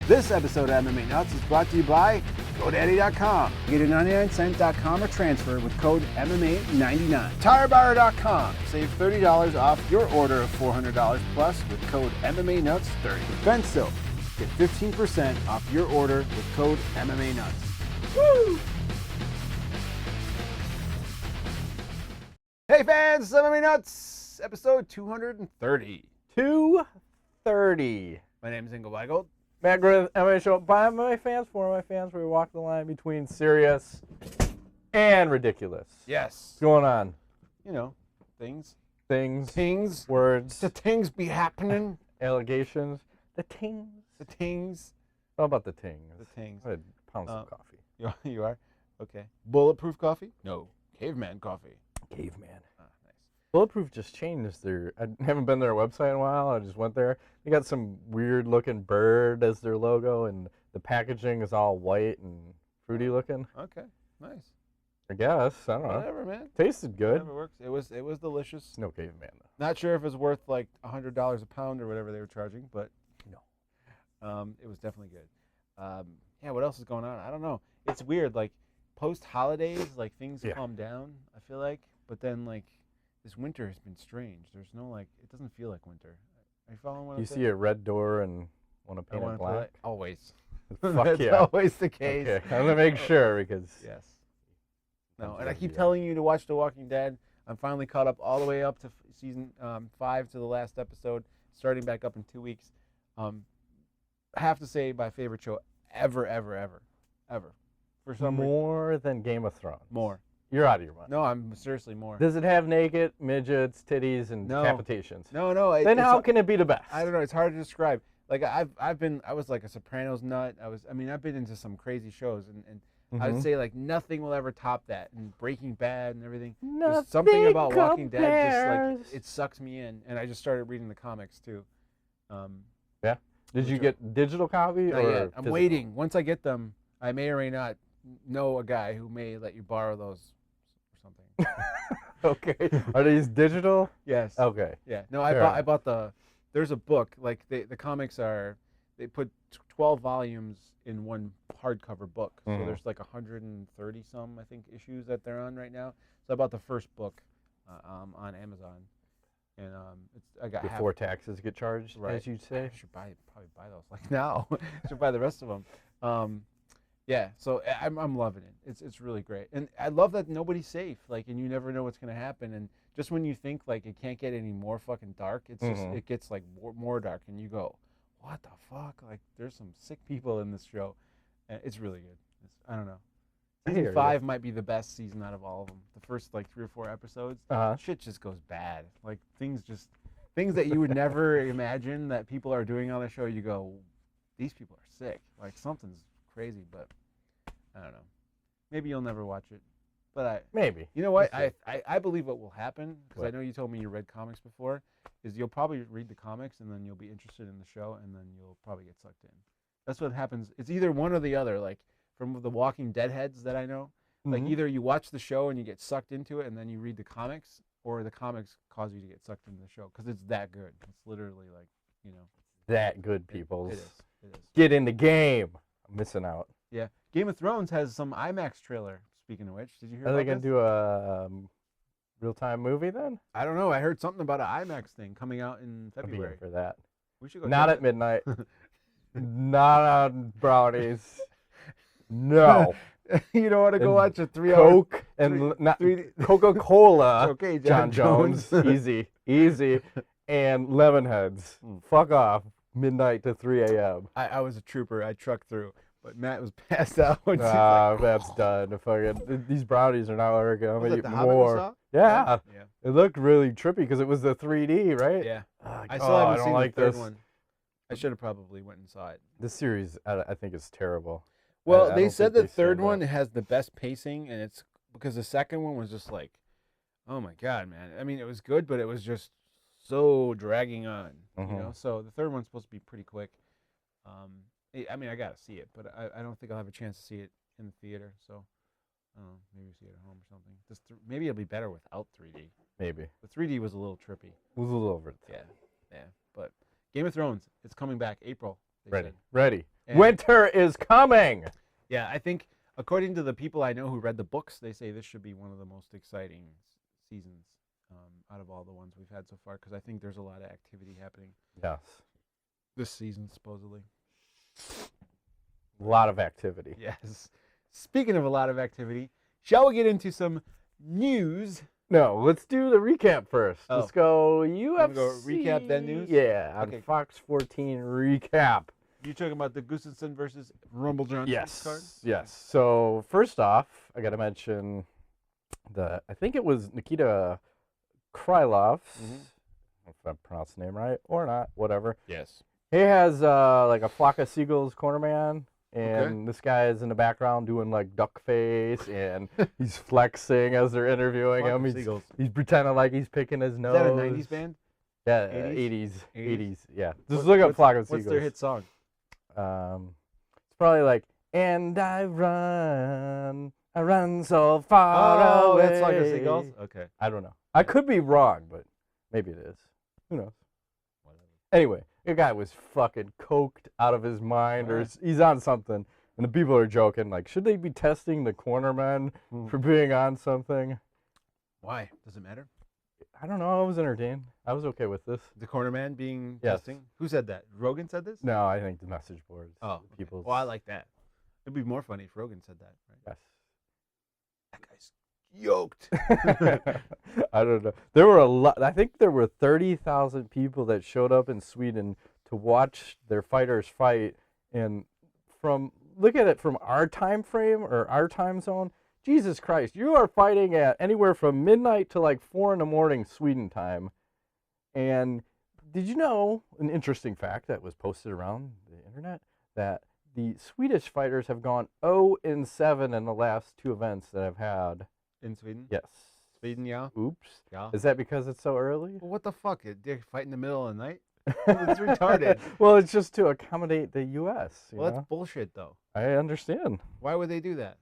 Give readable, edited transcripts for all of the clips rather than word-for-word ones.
This episode of MMA Nuts is brought to you by GoDaddy.com. Get a 99cent.com or transfer with code MMA99. TireBuyer.com. Save $30 off your order of $400 plus with code MMA Nuts 30. Benso. Get 15% off your order with code MMA Nuts. Woo! Hey fans, MMA Nuts, episode 230. 230. My name is Ingo Weigold. McGregor MMA show by my fans, for my fans, where we walk the line between serious and ridiculous. Yes. What's going on? You know, things. Things. Words. The things be happening. Allegations. The tings. The tings. How about the tings? The tings. I had pounds of coffee. You are? Okay. Bulletproof coffee? No. Caveman coffee. Caveman. Nice. Bulletproof just changed their... I haven't been to their website in a while. I just went there. They got some weird-looking bird as their logo, and the packaging is all white and fruity-looking. Okay. Nice. I guess. I don't know. Whatever, man. Tasted good. Whatever works. It was delicious. No Caveman, though. Not sure if it was worth like $100 a pound or whatever they were charging, but no. It was definitely good. Yeah, what else is going on? I don't know. It's weird. Like, post-holidays, like, things calm down, I feel like. But then, like, this winter has been strange. There's no, like, it doesn't feel like winter. Are you following what I'm saying? You see a red door and want to paint it black? Always. Fuck That's yeah. always the case. Okay. I'm going to make sure because... Yes. No, and I keep telling you to watch The Walking Dead. I'm finally caught up all the way up to season 5 to the last episode, starting back up in 2 weeks. I have to say my favorite show ever. For some reason. More than Game of Thrones. More. You're out of your mind. No, I'm seriously more. Does it have naked, midgets, titties, and decapitations? No. Then how can it be the best? I don't know. It's hard to describe. Like I was like a Sopranos nut. I've been into some crazy shows, and I would say like nothing will ever top that. And Breaking Bad and everything. There's something about Walking Dead just like it sucks me in, and I just started reading the comics too. Yeah. Did you get digital copy Not or yet. I'm physical? waiting. Once I get them, I may or may not know a guy who may let you borrow those or something. Okay. Are these digital? Yes. Okay. Yeah. No, I bought the. There's a book like the comics are. They put 12 volumes in one hardcover book. So there's like 130 some I think issues that they're on right now. So I bought the first book on Amazon, and I got before taxes get charged, right. as you'd say. I should probably buy those like now. I should buy the rest of them. Yeah, so I'm loving it. It's really great, and I love that nobody's safe. Like, and you never know what's gonna happen. And just when you think like it can't get any more fucking dark, it's just it gets like more dark, and you go, what the fuck? Like, there's some sick people in this show. It's really good. I don't know. Season 5 might be the best season out of all of them. The first like 3 or 4 episodes, shit just goes bad. Like things that you would never imagine that people are doing on the show. You go, these people are sick. Like something's crazy, but I don't know. Maybe you'll never watch it, but maybe. You know what? I believe what will happen, because I know you told me you read comics before, is you'll probably read the comics and then you'll be interested in the show and then you'll probably get sucked in. That's what happens. It's either one or the other. Like from the Walking Dead heads that I know, like either you watch the show and you get sucked into it and then you read the comics, or the comics cause you to get sucked into the show because it's that good. It's literally like, you know, that good, people. It is. Get in the game. I'm missing out. Yeah. Game of Thrones has some IMAX trailer, speaking of which. Did you hear Are about they going this? to do a real-time movie then? I don't know. I heard something about an IMAX thing coming out in February. I'll be in for that. We should go. Not at midnight. Not on brownies. No. You don't want to go watch a 3-hour Coke and not Coca-Cola. Okay, Jon Jones. Easy. And Lemonheads. Fuck off. Midnight to 3 a.m. I was a trooper. I trucked through, but Matt was passed out. That's done. Fucking, these brownies are now going to eat more. Yeah. It looked really trippy because it was the 3D, right? Yeah. I still haven't seen the third this one. I should have probably went and saw it. This series, I think, is terrible. Well, they said the third one has the best pacing, and it's because the second one was just like, oh my god, man. I mean, it was good, but it was just so dragging on, you know. So the third one's supposed to be pretty quick. I mean, I gotta see it, but I don't think I'll have a chance to see it in the theater. So, I don't know, maybe see it at home or something. Maybe it'll be better without 3D. Maybe the 3D was a little trippy. It was a little over the top. Yeah. But Game of Thrones, it's coming back April. Said. Ready. And Winter is coming. yeah, I think according to the people I know who read the books, they say this should be one of the most exciting seasons out of all the ones we've had so far, because I think there's a lot of activity happening Yes. this season, supposedly. A lot of activity. Yes. Speaking of a lot of activity, shall we get into some news? No, let's do the recap first. Oh. Let's go UFC. Go recap, then news? Yeah, on Okay. Fox 14 recap. You talking about the Gustafsson versus Rumble Johnson card? Yes. So first off, I got to mention I think it was Nikita Krylov. If I pronounced the name right or not, whatever. Yes. He has like a flock of seagulls corner man, and this guy is in the background doing like duck face, and he's flexing as they're interviewing him. He's pretending like he's picking his nose. Is that a 90s band? Yeah, 80s? 80s. Yeah. Just look up flock of seagulls. What's their hit song? It's probably like, and I run so far away. That's Flock of Seagulls? Okay. I don't know. I could be wrong, but maybe it is. Who knows? Whatever. Anyway, the guy was fucking coked out of his mind, or he's on something, and the people are joking, like, should they be testing the cornermen for being on something? Why? Does it matter? I don't know. I was entertained. I was okay with this. The cornerman being Yes. testing? Who said that? Rogan said this? No, I think the message boards. Oh, people. Well, I like that. It'd be more funny if Rogan said that, right? Yes. That guy's yoked. I don't know. There were a lot. I think there were 30,000 people that showed up in Sweden to watch their fighters fight. And look at it from our time frame or our time zone. Jesus Christ, you are fighting at anywhere from midnight to like 4 in the morning Sweden time. And did you know, an interesting fact that was posted around the internet, that the Swedish fighters have gone 0-7 in the last 2 events that I've had. In Sweden? Yes. Sweden, yeah. Oops. Yeah. Is that because it's so early? Well, what the fuck? They fight in the middle of the night? It's retarded. Well, it's just to accommodate the U.S. Well, know? that's bullshit, though. I understand. Why would they do that?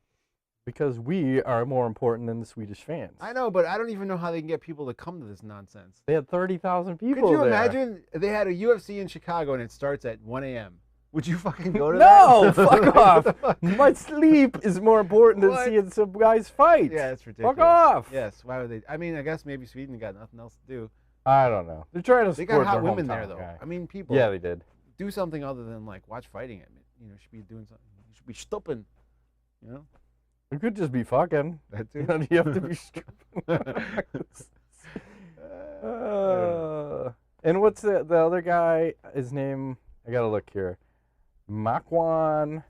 Because we are more important than the Swedish fans. I know, but I don't even know how they can get people to come to this nonsense. They had 30,000 people Could you there. imagine they had a UFC in Chicago and it starts at 1 a.m.? Would you fucking go to No, that? fuck off. Fuck? My sleep is more important than What? seeing some guys fight. Yeah, it's ridiculous. Fuck off. Yes, why would they? I mean, I guess maybe Sweden got nothing else to do. I don't know. They're trying to They support got hot their women there, hometown though. guy. I mean, people. Yeah, they did. Do something other than like watch fighting. I mean, you know, should be doing something. You should be stopping. You know. It could just be fucking. That too. You know, you have to be and what's the other guy? His name, I gotta look here. Makwan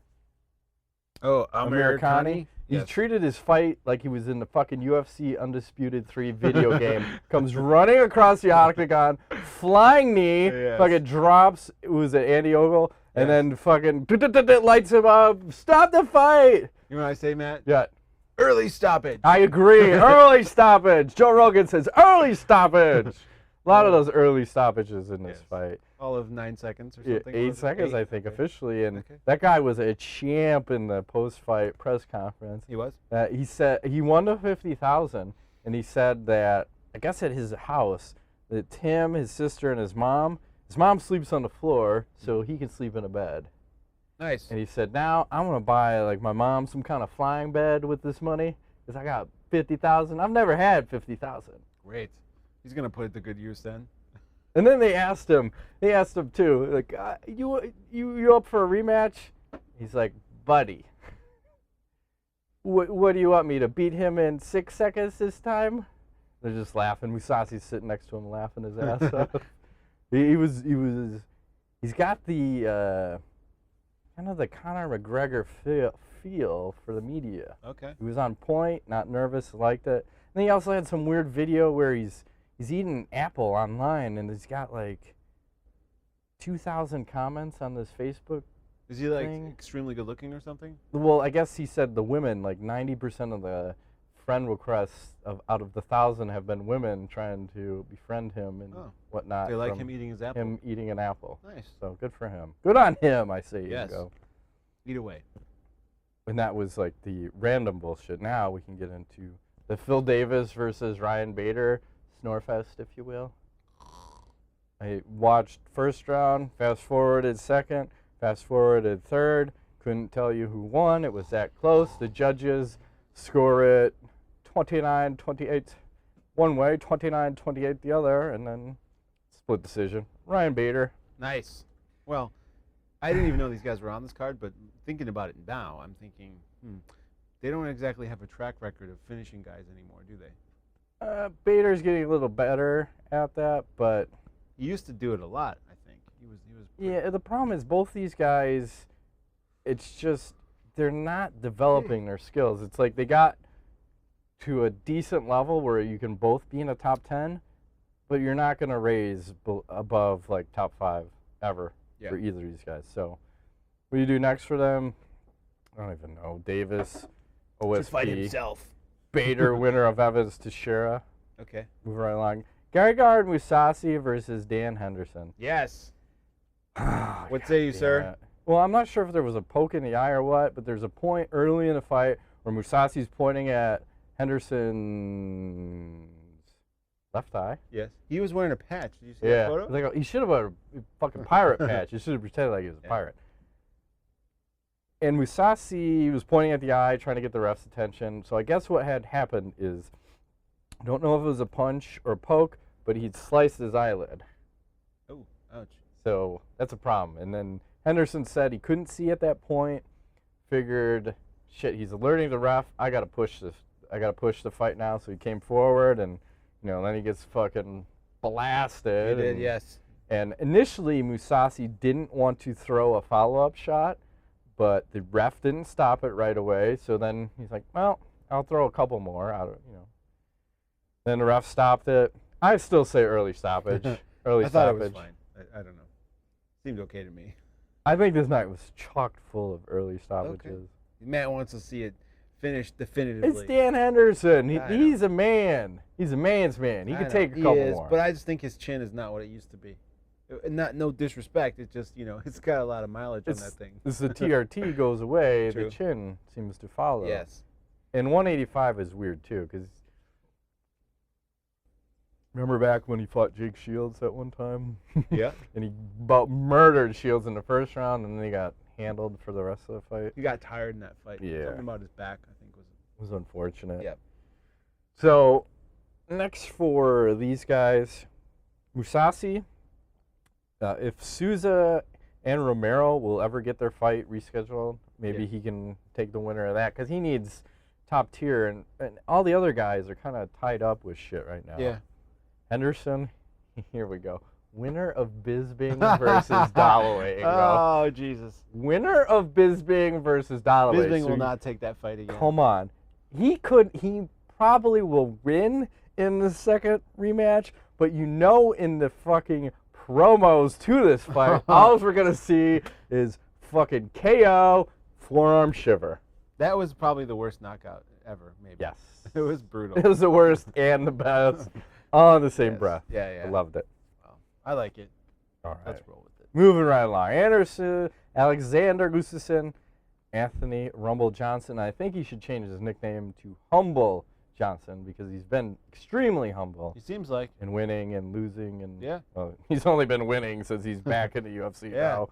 Oh, Americani. He Yes. treated his fight like he was in the fucking UFC Undisputed 3 video game. Comes running across the octagon, flying knee, Yes. fucking drops. It was at Andy Ogle, and Yes. then fucking lights him up. Stop the fight! You know what I say, Matt? Yeah. Early stoppage. I agree. Early stoppage. Joe Rogan says early stoppage. A lot of those early stoppages in this Yes. fight. All of 9 seconds or Yeah, something. 8 was it? seconds, Eight? I think, Okay. officially. And Okay. that guy was a champ in the post-fight press conference. He was? He said he won the 50,000, and he said that, I guess at his house, that Tim, his sister, and his mom sleeps on the floor so he can sleep in a bed. Nice. And he said, now I'm going to buy like my mom some kind of flying bed with this money because I got 50,000. I've never had 50,000. Great. He's going to put it to good use then. And then they asked him too, like, you up for a rematch? He's like, buddy, what do you want me to beat him in 6 seconds this time? They're just laughing. Mousasi's sitting next to him laughing his ass off. He's got the kind of the Conor McGregor feel for the media. Okay. He was on point, not nervous, liked it. And then he also had some weird video where he's eating an apple online, and he's got like 2,000 comments on this Facebook Is he like thing. extremely good looking or something? Well, I guess he said the women, like 90% of the friend requests out of the 1,000 have been women trying to befriend him and whatnot. They like from him eating his apple. Him eating an apple. Nice. So good for him. Good on him, I say. Yes. Go. Eat away. And that was like the random bullshit. Now we can get into the Phil Davis versus Ryan Bader snorefest, if you will. I watched first round, fast forwarded second Fast forwarded third, couldn't tell you who won. It was that close. The judges score it 29-28 one way, 29-28 the other, and then split decision. Ryan Bader. Nice. Well, I didn't even know these guys were on this card, but thinking about it now, I'm thinking, they don't exactly have a track record of finishing guys anymore, do they? Bader's getting a little better at that, but he used to do it a lot, I think. He was yeah, the problem is both these guys, it's just they're not developing their skills. It's like they got to a decent level where you can both be in a top 10, but you're not going to raise above like top 5 ever for either of these guys. So what do you do next for them? I don't even know. Davis, OSP. Just fight himself. Bader, winner of Evans Teixeira. Okay. Move right along. Gegard Mousasi versus Dan Henderson. Yes. What say you, sir? Well, I'm not sure if there was a poke in the eye or what, but there's a point early in the fight where Mousasi's pointing at Henderson's left eye. Yes. He was wearing a patch. Did you see that photo? Like, he should have a fucking pirate patch. He should have pretended like he was a pirate. And Mousasi was pointing at the eye, trying to get the ref's attention. So I guess what had happened is, I don't know if it was a punch or a poke, but he'd sliced his eyelid. Oh, ouch. So that's a problem. And then Henderson said he couldn't see at that point. Figured, shit, he's alerting the ref. I gotta push this. I gotta push the fight now. So he came forward, and then he gets fucking blasted. He did, yes. And initially, Mousasi didn't want to throw a follow-up shot, but the ref didn't stop it right away. So then he's like, well, I'll throw a couple more out. Then the ref stopped it. I still say early stoppage. I thought it was fine. I don't know. Seemed okay to me. I think this night was chocked full of early stoppages. Okay. Matt wants to see it finished definitively. It's Dan Henderson. He's a man. He's a man's man. He can take a couple more. But I just think his chin is not what it used to be. No disrespect. It's just, it's got a lot of mileage on that thing. As the TRT goes away, True. the chin seems to follow. Yes. And 185 is weird, too, because remember back when he fought Jake Shields at one time? Yeah. And he about murdered Shields in the first round, and then he got handled for the rest of the fight. He got tired in that fight. Yeah. Something about his back, I think, was unfortunate. Yep. So, next for these guys, Mousasi. If Souza and Romero will ever get their fight rescheduled, maybe he can take the winner of that, because he needs top tier, and all the other guys are kind of tied up with shit right now. Yeah. Henderson, here we go. Winner of Bisping versus Dalloway. Oh, Jesus. Winner of Bisping versus Dalloway. Bisping will not take that fight again. Come on. He probably will win in the second rematch, but in the fucking promos to this fight, all we're going to see is fucking KO, forearm shiver. That was probably the worst knockout ever, maybe. Yes. It was brutal. It was the worst and the best all in the same breath. Yeah. I loved it. Well, I like it. All right. Let's roll with it. Moving right along. Anderson, Alexander Gustafsson, Anthony Rumble Johnson. I think he should change his nickname to Humble Johnson, because he's been extremely humble. He seems like. And winning and losing. And yeah. Well, he's only been winning since he's back in the UFC now.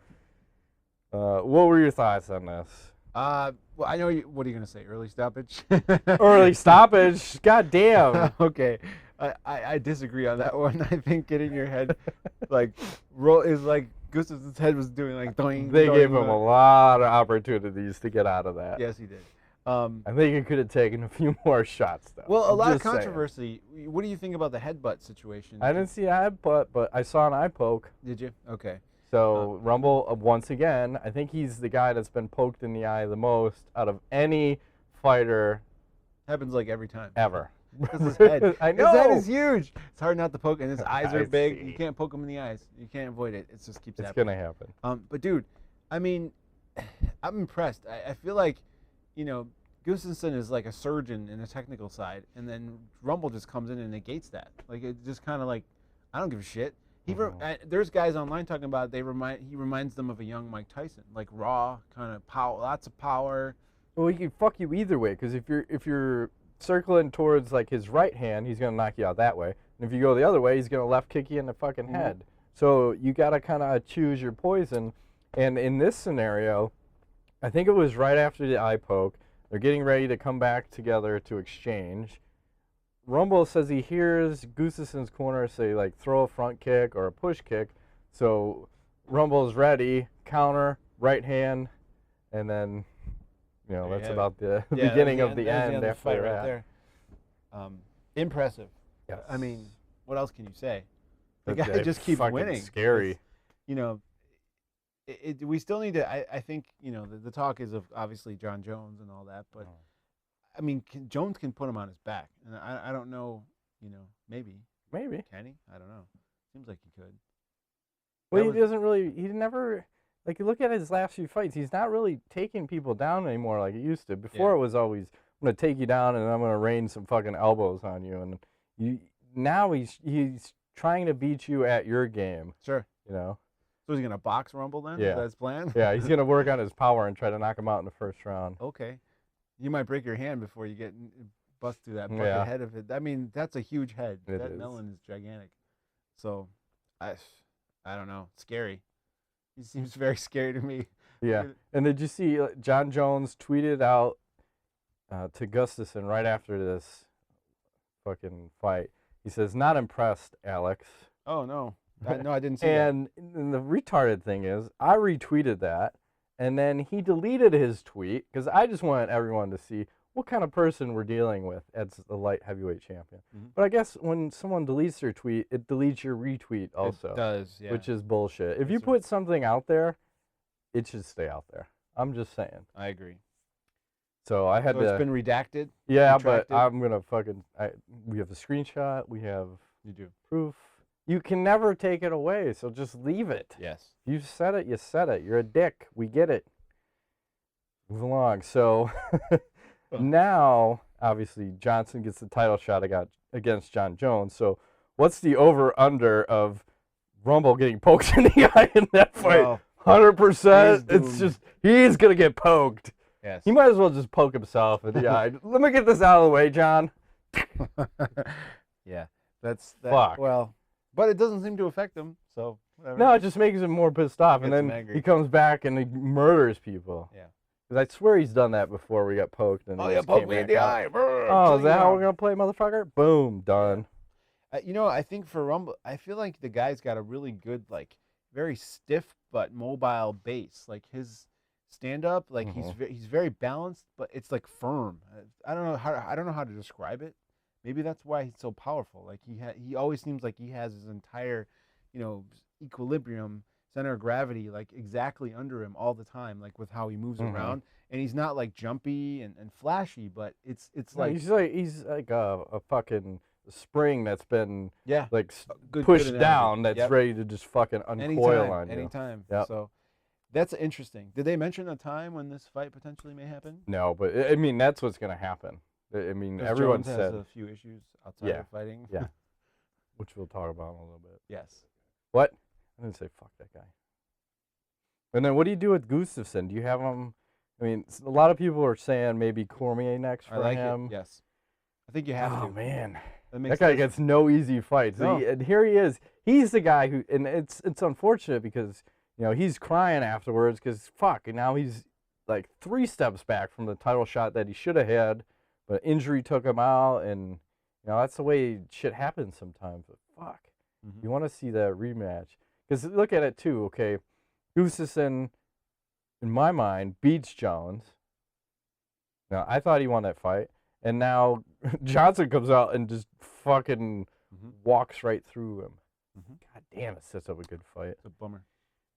What were your thoughts on this? Well, I know you. What are you gonna say? Early stoppage. Early stoppage. God damn. Okay, I disagree on that one. I think getting your head roll is like Gustafsson's head was doing like doing. They gave him a lot of opportunities to get out of that. Yes, he did. I think he could have taken a few more shots though. Well, a lot of controversy. What do you think about the headbutt situation? I didn't see a headbutt, but I saw an eye poke. Did you? Okay. So Rumble, once again, I think he's the guy that's been poked in the eye the most out of any fighter. Happens like every time. Ever. His head. I know. His head is huge. It's hard not to poke, and his eyes are big. See. You can't poke him in the eyes. You can't avoid it. It just keeps happening. It's going to happen. But, dude, I mean, I'm impressed. I feel like, Gustafsson is like a surgeon in the technical side, and then Rumble just comes in and negates that. Like, it's just kind of like, I don't give a shit. There's guys online talking about he reminds them of a young Mike Tyson, like raw, kind of power, lots of power. Well, he can fuck you either way, because if you're circling towards like his right hand, he's gonna knock you out that way, and if you go the other way, he's gonna left kick you in the fucking head. So you gotta kind of choose your poison, And in this scenario, I think it was right after the eye poke. They're getting ready to come back together to exchange. Rumble says he hears Gustafsson's corner say, like, throw a front kick or a push kick. So Rumble's ready, counter, right hand, and then, you know, that's about the beginning of the end after fight that. right there. Impressive. Yes. I mean, what else can you say? The That guy just keeps fucking winning. Scary. It's, you know, we still need to. I think, you know, the talk is of obviously Jon Jones and all that, but I mean, Jones can put him on his back, and I don't know. You know, maybe can he? I don't know. Seems like he could. Well, he doesn't really. He never. Like, you look at his last few fights, he's not really taking people down anymore like he used to. Before it was always, I'm going to take you down and I'm going to rain some fucking elbows on you. And now he's trying to beat you at your game. Sure. You know? So he's going to box Rumble then? Yeah. Is that his plan? Yeah, he's going to work on his power and try to knock him out in the first round. Okay. You might break your hand before you get bust through that bucket head of it. I mean, that's a huge head. That melon is gigantic. So, I don't know. Scary. He seems very scary to me. Yeah. And did you see Jon Jones tweeted out to Gustafsson right after this fucking fight? He says, "Not impressed, Alex." Oh, no. No, I didn't see that. And the retarded thing is, I retweeted that, and then he deleted his tweet because I just wanted everyone to see what kind of person we're dealing with as the light heavyweight champion. Mm-hmm. But I guess when someone deletes their tweet, it deletes your retweet also. It does, yeah. Which is bullshit. If you put something out there, it should stay out there. I'm just saying. I agree. So I had to. It's been redacted? Yeah, retracted? But I'm going to fucking. We have the screenshot. We have proof. You can never take it away, so just leave it. Yes. You said it, you said it. You're a dick. We get it. Move along. So. Now, obviously, Johnson gets the title shot against Jon Jones. So, what's the over/under of Rumble getting poked in the eye in that fight? Well, 100%. It's just he's gonna get poked. Yes. He might as well just poke himself in the eye. Let me get this out of the way, John. Yeah, that's Fuck. Well, but it doesn't seem to affect him. So whatever. No, it just makes him more pissed off, and then he comes back and he murders people. Yeah. I swear he's done that before. We got poked. And poke me in the eye. Oh, is that how we're going to play, motherfucker? Boom, done. You know, I think for Rumble, I feel like the guy's got a really good, like, very stiff but mobile base. Like, his stand-up, like, he's very balanced, but it's, like, firm. I don't know how to describe it. Maybe that's why he's so powerful. Like, he always seems like he has his entire, you know, equilibrium, center of gravity, like, exactly under him all the time, like, with how he moves around. And he's not, like, jumpy and flashy, but it's like he's like a fucking spring that's been like good down that's ready to just fucking uncoil on you. Anytime. Yep. So that's interesting. Did they mention a time when this fight potentially may happen? No, but I mean that's what's going to happen. I mean, everyone Jones said has a few issues outside of fighting. Yeah. Which we'll talk about in a little bit. Yes. What? I didn't say fuck that guy. And then what do you do with Gustafsson? Do you have him? I mean, a lot of people are saying maybe Cormier next for him. Yes. I think you have to. Oh, man. That guy gets no easy fights. No. And here he is. He's the guy who, and it's unfortunate because, you know, he's crying afterwards because, fuck, and now he's like 3 steps back from the title shot that he should have had, but injury took him out, and, you know, that's the way shit happens sometimes. But fuck. You want to see that rematch. Because look at it, too, okay? Gustafsson, in my mind, beats Jones. Now, I thought he won that fight. And now Johnson comes out and just fucking walks right through him. God damn, it sets up a good fight. It's a bummer.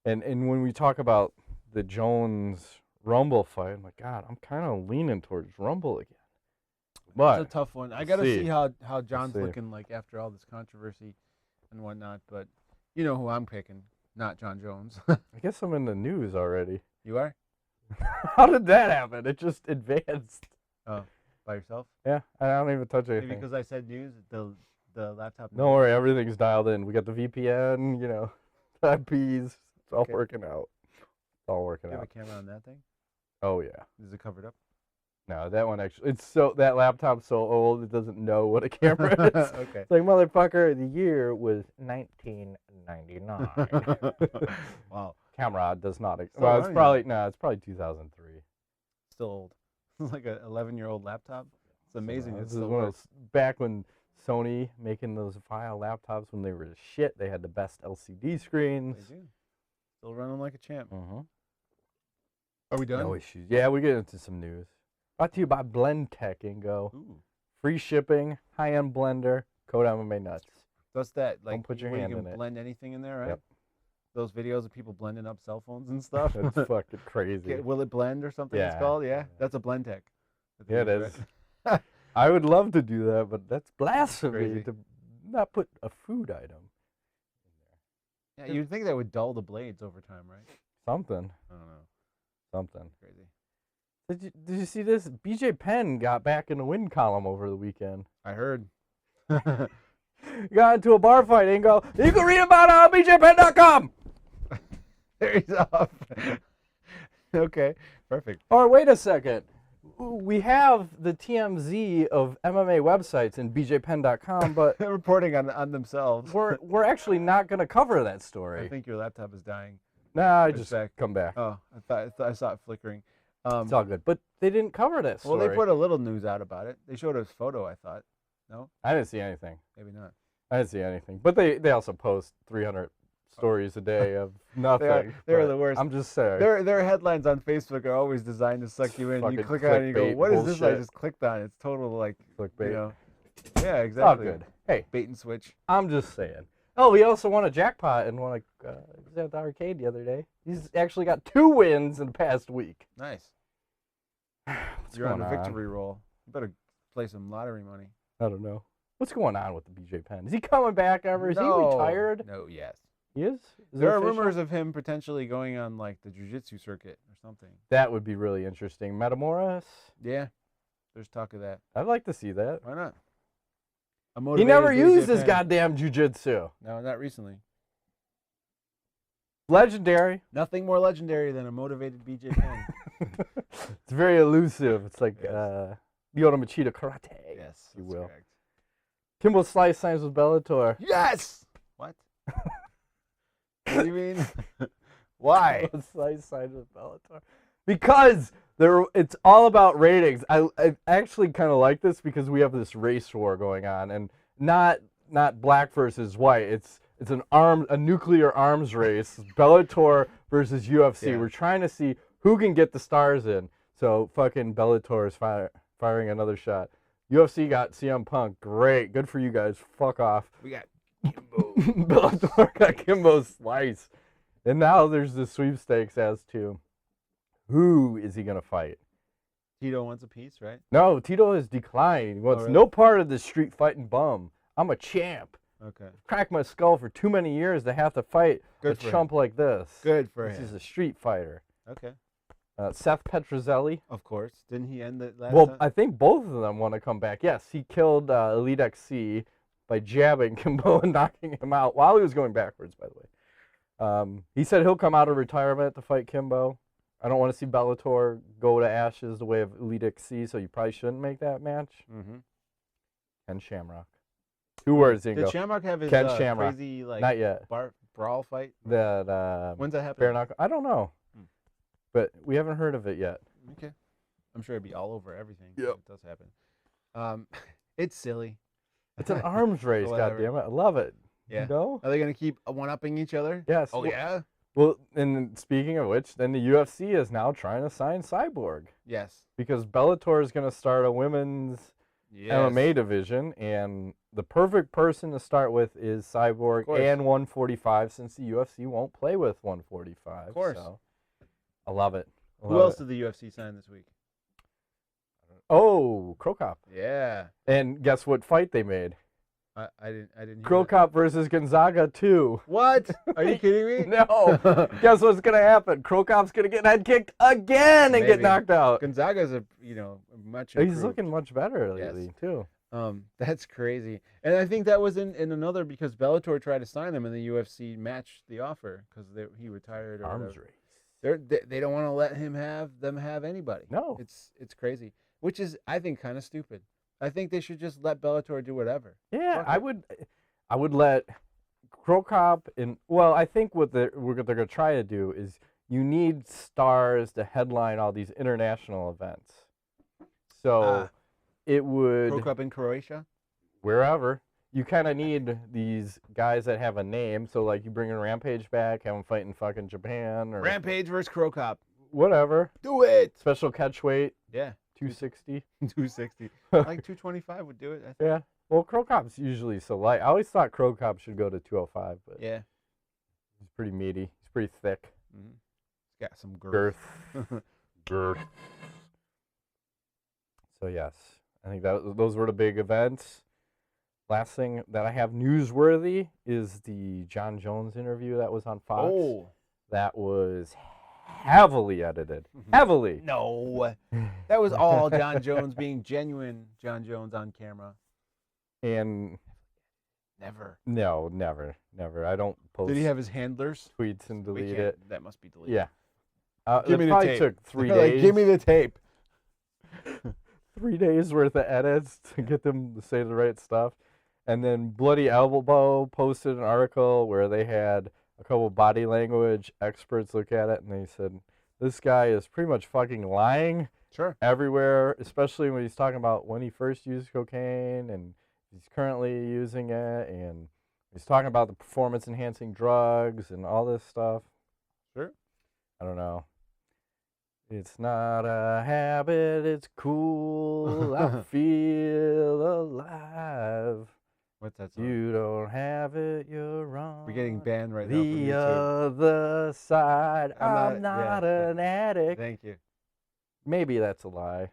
And when we talk about the Jones-Rumble fight, I'm like, God, I'm kind of leaning towards Rumble again. But it's a tough one. I got to see how John's looking like after all this controversy and whatnot. But you know who I'm picking, not Jon Jones. I guess I'm in the news already. You are? How did that happen? It just advanced. Oh, by yourself? Yeah, I don't even touch anything. Maybe because I said news, the laptop. Don't worry, everything's dialed in. We got the VPN, you know, IPs. It's all working out. It's all working out. You have a camera on that thing? Oh, yeah. Is it covered up? No, that one actually, that laptop's so old it doesn't know what a camera is. Okay. It's like, motherfucker, the year was 1999. Wow. camera does not. Still Well, it's running it's probably 2003. Still old. It's like an 11-year-old laptop. It's amazing. So, It's this is still one of works. those, back when Sony making those file laptops when they were shit. They had the best LCD screens. They do. Still running like a champ. Mm-hmm. Are we done? No issues. Yeah, we get into some news. Brought to you by Blend Tech, Ingo. Ooh. Free shipping, high-end blender, code MMA Nuts. That's that. Like, put your where hand you in can it. blend anything in there, right? Yep. Those videos of people blending up cell phones and stuff. That's fucking crazy. Will it blend or something? It's Yeah. called. Yeah, that's a blend tech. Yeah, it is. I would love to do that, but that's blasphemy Crazy. to not put a food item in Yeah, you'd think that would dull the blades over time, right? there. Something. I don't know. Something. Crazy. Did you see this? BJ Penn got back in the win column over the weekend. I heard. Got into a bar fight, Ingo. You can read about it on bjpenn.com. There he's off. Okay, perfect. Or wait a second. We have the TMZ of MMA websites in bjpenn.com, but They're reporting on themselves. we're actually not going to cover that I story. think your laptop is dying. Nah, I It's just back. come back. Oh, I thought I saw it flickering. It's all good. But they didn't cover that Well, story. they put a little news out about it. They showed a photo, I thought. No, I didn't see anything. maybe not. I didn't see anything. But they also post 300 stories a day of nothing. They're But the worst. I'm just saying. Their headlines on Facebook are always designed to suck you in. You Fucking click on it and you go, clickbait "What is this I bullshit. just clicked on?" It's total like, Clickbait. you know. Yeah, It's all exactly. good. Hey, Bait and switch. I'm just saying. Oh, he also won a jackpot and won he was at the arcade the other day. He's actually got 2 wins in the past week. Nice. What's You're on going a victory roll. You better play some lottery money. I don't know. What's going on with the BJ Penn? Is he coming back ever? Is he retired? No, yes. He is? There are rumors of him potentially going on like the jiu-jitsu circuit or something. That would be really interesting. Metamoris? Yeah, there's talk of that. I'd like to see that. Why not? A He motivated never BJ used his Penn. goddamn jiu-jitsu. No, not recently. Legendary. Nothing more legendary than a motivated BJ Penn. It's very elusive. It's like Yes. Lyoto Machida karate. Yes, you that's will. correct. Kimbo Slice signs with Bellator. Yes. What? What do you mean? Why? Kimbo Slice signs with Bellator. Because it's all about ratings. I actually kind of like this because we have this race war going on, and not black versus white. It's a nuclear arms race. Bellator versus UFC. Yeah. We're trying to see who can get the stars in. So fucking Bellator is firing another shot. UFC got CM Punk. Great. Good for you guys. Fuck off. We got Kimbo. Bellator got Kimbo Slice. And now there's the sweepstakes as to who is he going to fight. Tito wants a piece, right? No, Tito has declined. He wants really? no part of this street fighting bum. I'm a champ. Okay. Cracked my skull for too many years to have to fight Good a for chump like this. Good for This him. is a street fighter. Okay. Seth Petrozelli. Of course. Didn't he end it last Well, time? I think both of them want to come back. Yes, he killed Elite XC by jabbing Kimbo and knocking him out while he was going backwards, by the way. He said he'll come out of retirement to fight Kimbo. I don't want to see Bellator go to ashes the way of Elite XC, so you probably shouldn't make that match. Mm-hmm. Ken Shamrock. 2 words, Did Ingo. Shamrock have his Ken Shamrock. crazy like Not yet. brawl fight? That When's that happen? bare knuckle. I don't know, Hmm. but we haven't heard of it yet. Okay. I'm sure it'd be all over everything. Yep. It does happen. It's silly. It's an arms race, Whatever. goddammit. I love it. Yeah. You know? Are they gonna keep one-upping each other? Yes. Oh yeah. Well, and speaking of which, then the UFC is now trying to sign Cyborg Yes. because Bellator is going to start a women's Yes. MMA division, and the perfect person to start with is Cyborg course. and 145 since the UFC won't play with 145. Of course. So I love it. I Who love else it. did the UFC sign this week? Oh, Crow Cop. Yeah. And guess what fight they made? I didn't hear Crow that. Cop versus Gonzaga 2. What? Are you kidding me? No. Guess what's going to happen? Crow Cop's going to get head kicked again and get Maybe. knocked out. Gonzaga's much He's improved. looking much better Yes. lately, too. That's crazy. And I think that was in another because Bellator tried to sign him and the UFC matched the offer because he retired or Arms whatever. race. They don't want to let them have anybody. No. It's crazy, which is I think kind of stupid. I think they should just let Bellator do whatever. Yeah, Fuck I it. would let Crow Cop I think what they're going to try to do is you need stars to headline all these international events. So it would Broke up in Croatia. wherever. You kind of need these guys that have a name. So like you bring in Rampage back, have them fight in fucking Japan or Rampage versus Crow Cop. whatever. Do it. Special catch weight, Yeah. 260. 260. Like 225 would do it. I think. Yeah. Well, Crow Cop's usually so light. I always thought Crow Cop should go to 205, but Yeah. he's pretty meaty. He's pretty thick. Mm-hmm. He's got some girth. Girth. So yes, I think those were the big events. Last thing that I have newsworthy is the Jon Jones interview that was on Fox. Oh. That was heavily edited. Heavily. No. That was all Jon Jones being genuine Jon Jones on camera. And Never. no, never. I don't post Did he have his handlers? tweets and We delete can't- it. That must be deleted. Yeah. Give me it the probably tape. took 3 They're like, days. give me the tape. 3 days worth of edits to get them to say the right stuff. And then Bloody Elbow posted an article where they had a couple body language experts look at it, and they said, this guy is pretty much fucking lying Sure. everywhere, especially when he's talking about when he first used cocaine and he's currently using it, and he's talking about the performance-enhancing drugs and all this stuff. Sure. I don't know. It's not a habit, it's cool. I feel alive. What's that song? You don't have it, you're wrong. We're getting banned right now from The YouTube. other side. I'm not- not an addict. Thank you. Maybe that's a lie.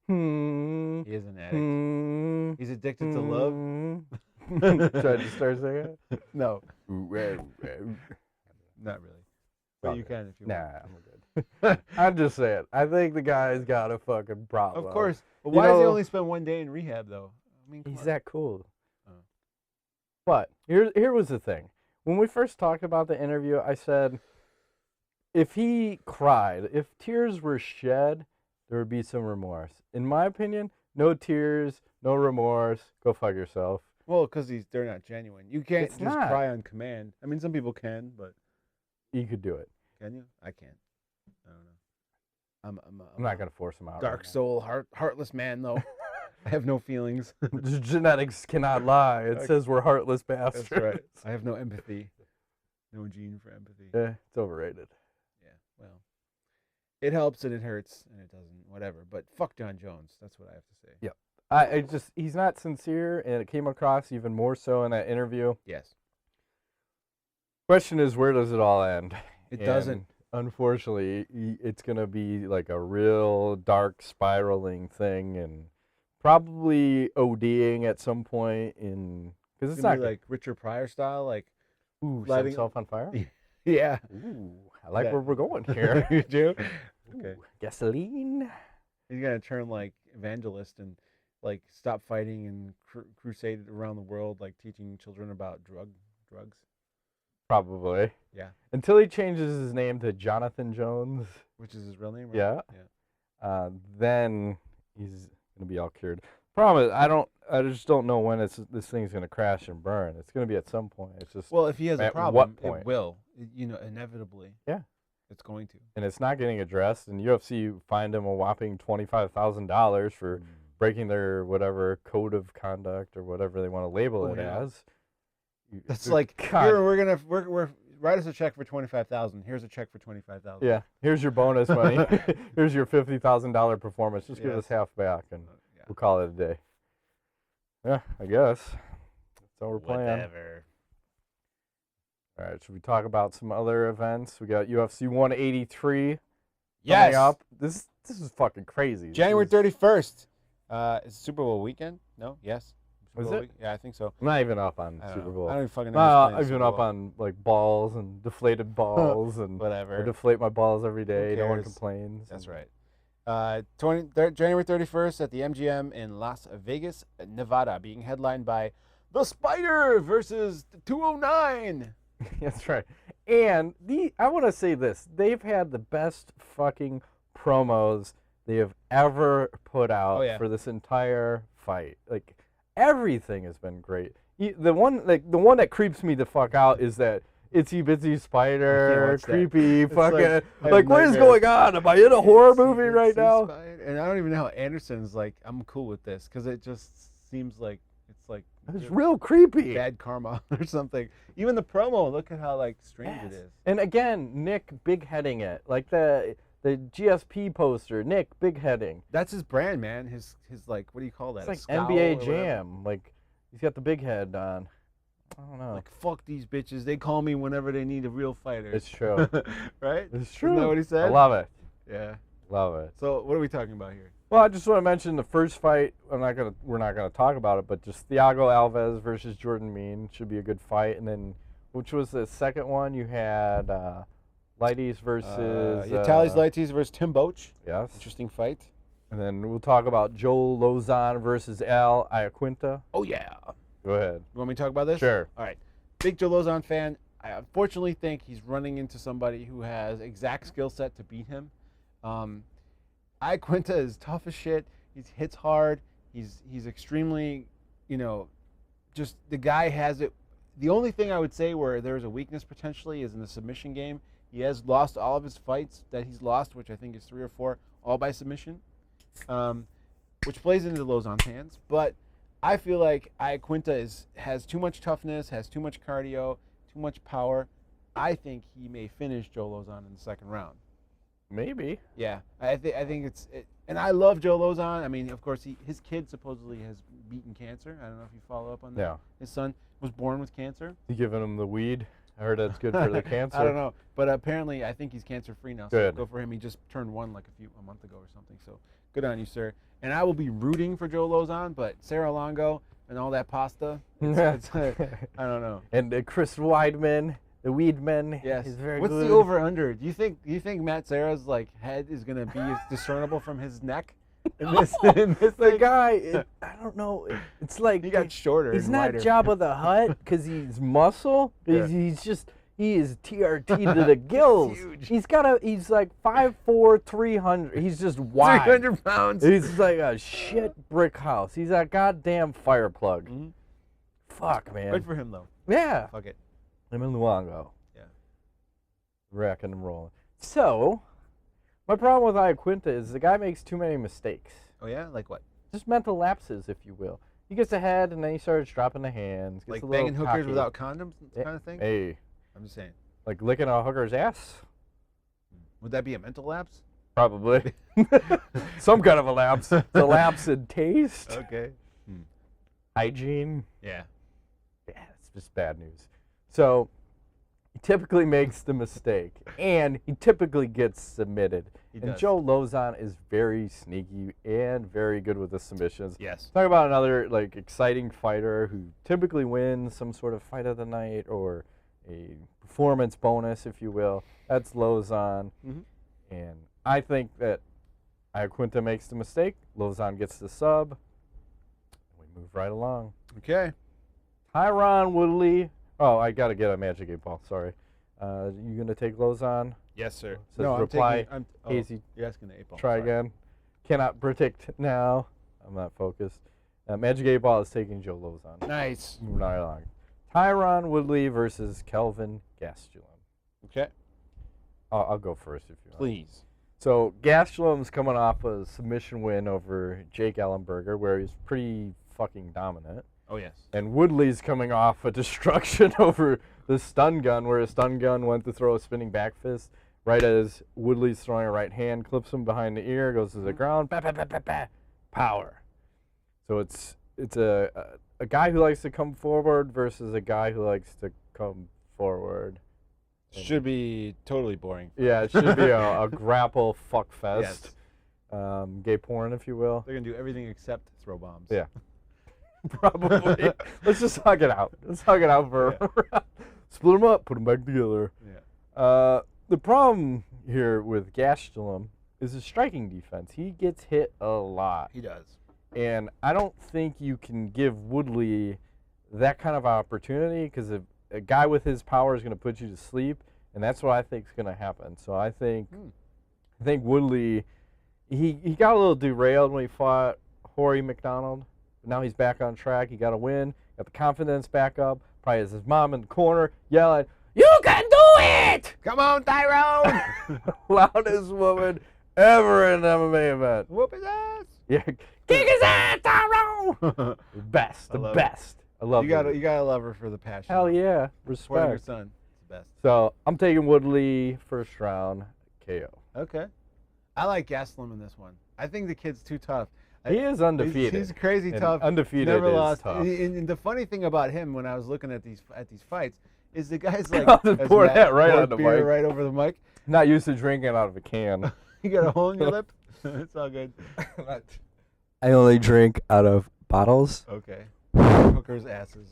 He is an addict. He's addicted to love. Tried to start singing? No, not really. But you can if you Nah, want. I'm good. I'm just saying. I think the guy's got a fucking problem. Of course. But You why does he know- only spend 1 day in rehab, though? I mean, come He's on. that cool. Oh. But here was the thing. When we first talked about the interview, I said, if he cried, if tears were shed, there would be some remorse. In my opinion, no tears, no remorse. Go fuck yourself. Well, because they're not genuine. You can't It's just not. cry on command. I mean, some people can, but You could do it. can you? I can't. I don't know. I'm not going to force him out. dark right soul, heartless man, though. I have no feelings. now. Genetics cannot lie. It says we're heartless bastards. That's right. I have no empathy. No gene for empathy. Yeah, it's overrated. Yeah, well, it helps and it hurts and it doesn't, whatever. But fuck Jon Jones. That's what I have to say. Yeah. He's not sincere, and it came across even more so in that interview. Yes. Question is, where does it all end? It And doesn't. Unfortunately, it's going to be like a real dark spiraling thing, and probably ODing at some point because It's it's gonna not be like Richard Pryor style, like, set lighting- himself on fire. yeah. Ooh, I like Yeah. where we're going here. You do? Okay. Ooh, gasoline. He's gonna turn like evangelist and like stop fighting and crusade around the world, like teaching children about drugs. Probably. Yeah. Until he changes his name to Jonathan Jones. Which is his real name, right? Yeah. Yeah. Then he's gonna be all cured. Problem is, I just don't know when this thing's gonna crash and burn. It's gonna be at some point. It's just, Well, if he has a At problem, what point? it will. Inevitably. Yeah. It's going to. and it's not getting addressed. And UFC fined him a whopping $25,000 for breaking their whatever code of conduct or whatever they want to label Oh, it yeah. as. That's like, God. here we're write us a check for 25,000. Here's a check for 25,000. Yeah, here's your bonus money. Here's your $50,000 performance. Just give Yes. us half back, and Yeah. we'll call it a day. Yeah, I guess that's all we're playing. Whatever. All right, should we talk about some other events? We got UFC 183 Yes. coming up. This is fucking crazy. This January is- 31st. Is Super Bowl weekend? No? Yes. Super Is Bowl it? week? Yeah, I think so. I'm not even up on I don't Super know. Bowl. I don't even fucking know. Nah, who's playing I've Super been up Bowl. on like balls and deflated balls and I Whatever. deflate my balls every day. No one cares? complains. That's and- right. January 31st at the MGM in Las Vegas, Nevada, being headlined by The Spider versus 209. That's right. And I want to say this. They've had the best fucking promos they have ever put out Oh, yeah. for this entire fight. Like, everything has been great. The one that creeps me the fuck out is that itsy bitsy spider, watch that. creepy It's fucking like like what is nightmares. going on? Am I in a horror movie It's right now? inspired. And I don't even know how Anderson's like, I'm cool with this because it just seems like it's like It's real creepy. bad karma or something. Even the promo, look at how like strange it is. And again, Nick big heading it like the GSP poster. Nick big heading. That's his brand, man. His like, what do you call that? It's like scowl NBA or whatever? Jam. Like he's got the big head on. I don't know. Like, fuck these bitches. They call me whenever they need a real fighter. It's true. Right? It's true. Isn't that what he said? I love it. Yeah. Love it. So what are we talking about here? Well, I just want to mention the first fight. We're not gonna talk about it, but just Thiago Alves versus Jordan Mein should be a good fight. And then, which was the second one? You had Lighties versus Tally's Lighties versus Tim Boach. Yes. Interesting fight. And then we'll talk about Joe Lauzon versus Al Iaquinta. Oh yeah. Go ahead. You want me to talk about this? Sure. All right. Big Joe Lauzon fan. I unfortunately think he's running into somebody who has exact skill set to beat him. Iaquinta is tough as shit. He hits hard. He's extremely, just the guy has it. The only thing I would say where there's a weakness potentially is in the submission game. He has lost all of his fights that he's lost, which I think is 3 or 4, all by submission, which plays into Lauzon's hands. But I feel like Iaquinta has too much toughness, has too much cardio, too much power. I think he may finish Joe Lauzon in the second round. Maybe. Yeah, I think and I love Joe Lauzon. I mean, of course, his kid supposedly has beaten cancer. I don't know if you follow up on that. Yeah. His son was born with cancer. You giving him the weed? I heard that's good for the cancer. I don't know, but apparently I think he's cancer free now. So Good. go for him. He just turned 1 like a month ago or something. So good on you, sir. And I will be rooting for Joe Lauzon, but Sarah Longo and all that pasta, it's I don't know. And Chris Weidman, the Weedman, Yes. is very What's good. the over under? Do you think Matt Serra's like head is gonna be discernible from his neck in this The thing? guy, I don't know. It's like He got shorter. he's and not wider. Jabba the Hutt because he's muscle. Yeah. He is TRT to the gills. huge. He's like 5'4", 300. He's just wide. 300 pounds. He's like a shit brick house. He's a goddamn fire plug. Mhm. Fuck, man. Good for him though. Yeah. Fuck it. I'm in Luongo. Yeah. Racking and rolling. So, my problem with Iaquinta is the guy makes too many mistakes. Oh yeah, like what? Just mental lapses, if you will. He gets ahead and then he starts dropping the hands. Gets Like a little banging hookers cocky. without condoms, kind of thing. Hey, I'm just saying. like licking a hooker's ass? Would that be a mental lapse? Probably. Some kind of a lapse. It's a lapse in taste, Okay. hygiene. Yeah. Yeah, it's just bad news. So, he typically makes the mistake, and he typically gets submitted. He And does. Joe Lauzon is very sneaky and very good with the submissions. Yes. Talk about another like exciting fighter who typically wins some sort of fight of the night or a performance bonus, if you will. That's Lauzon. Mhm. And I think that Iaquinta makes the mistake. Lauzon gets the sub. We move right along. Okay. Tyron Woodley. Oh, I got to get a Magic 8 Ball. Sorry. You going to take Lauzon? Yes, sir. Says no, reply, Hazy. You're asking the 8 ball. Try Sorry. again. Cannot predict now. I'm not focused. Magic 8 Ball is taking Joe Lauzon. Nice. Moving right along. Tyron Woodley versus Kelvin Gastelum. Okay. I'll go first if you want. Please. So Gastelum's coming off a submission win over Jake Ellenberger, where he's pretty fucking dominant. Oh yes. And Woodley's coming off a destruction over the stun gun, where a stun gun went to throw a spinning back fist. Right as Woodley's throwing a right hand, clips him behind the ear, goes to the ground, bah, bah, bah, bah, bah, power. So it's a guy who likes to come forward versus a guy who likes to come forward. Should be totally boring. Yeah, it should be a grapple fuck Yes. fest. Gay porn, if you will. They're gonna do everything except throw bombs. Yeah. Probably. Let's just hug it out. Let's hug it out for split them up, put them back together. Yeah. The problem here with Gastelum is his striking defense. He gets hit a lot. He does. And I don't think you can give Woodley that kind of opportunity because a guy with his power is going to put you to sleep, and that's what I think is going to happen. So I think Woodley, he got a little derailed when he fought Horry McDonald. But now he's back on track. He got a win. got the confidence back up. Probably has his mom in the corner yelling, "You can do it!" Come on, Tyron! Loudest woman ever in an MMA event. Whoop his ass! Yeah, kick his ass, Tyron! The best. I love You Woodley. gotta love her for the passion. Hell yeah, Supporting her respect. son. It's the best. So I'm taking Woodley first round KO. Okay. I like Gastelum in this one. I think the kid's too tough. He is undefeated. He's crazy And tough. undefeated Never is lost. tough. And the funny thing about him, when I was looking at these fights, is the guy's like, I'll just as pour Matt that right poured on the beer mic. right over the mic. Not used to drinking out of a can. You got a hole in your lip. It's all good. I only drink out of bottles. Okay. Hookers' asses.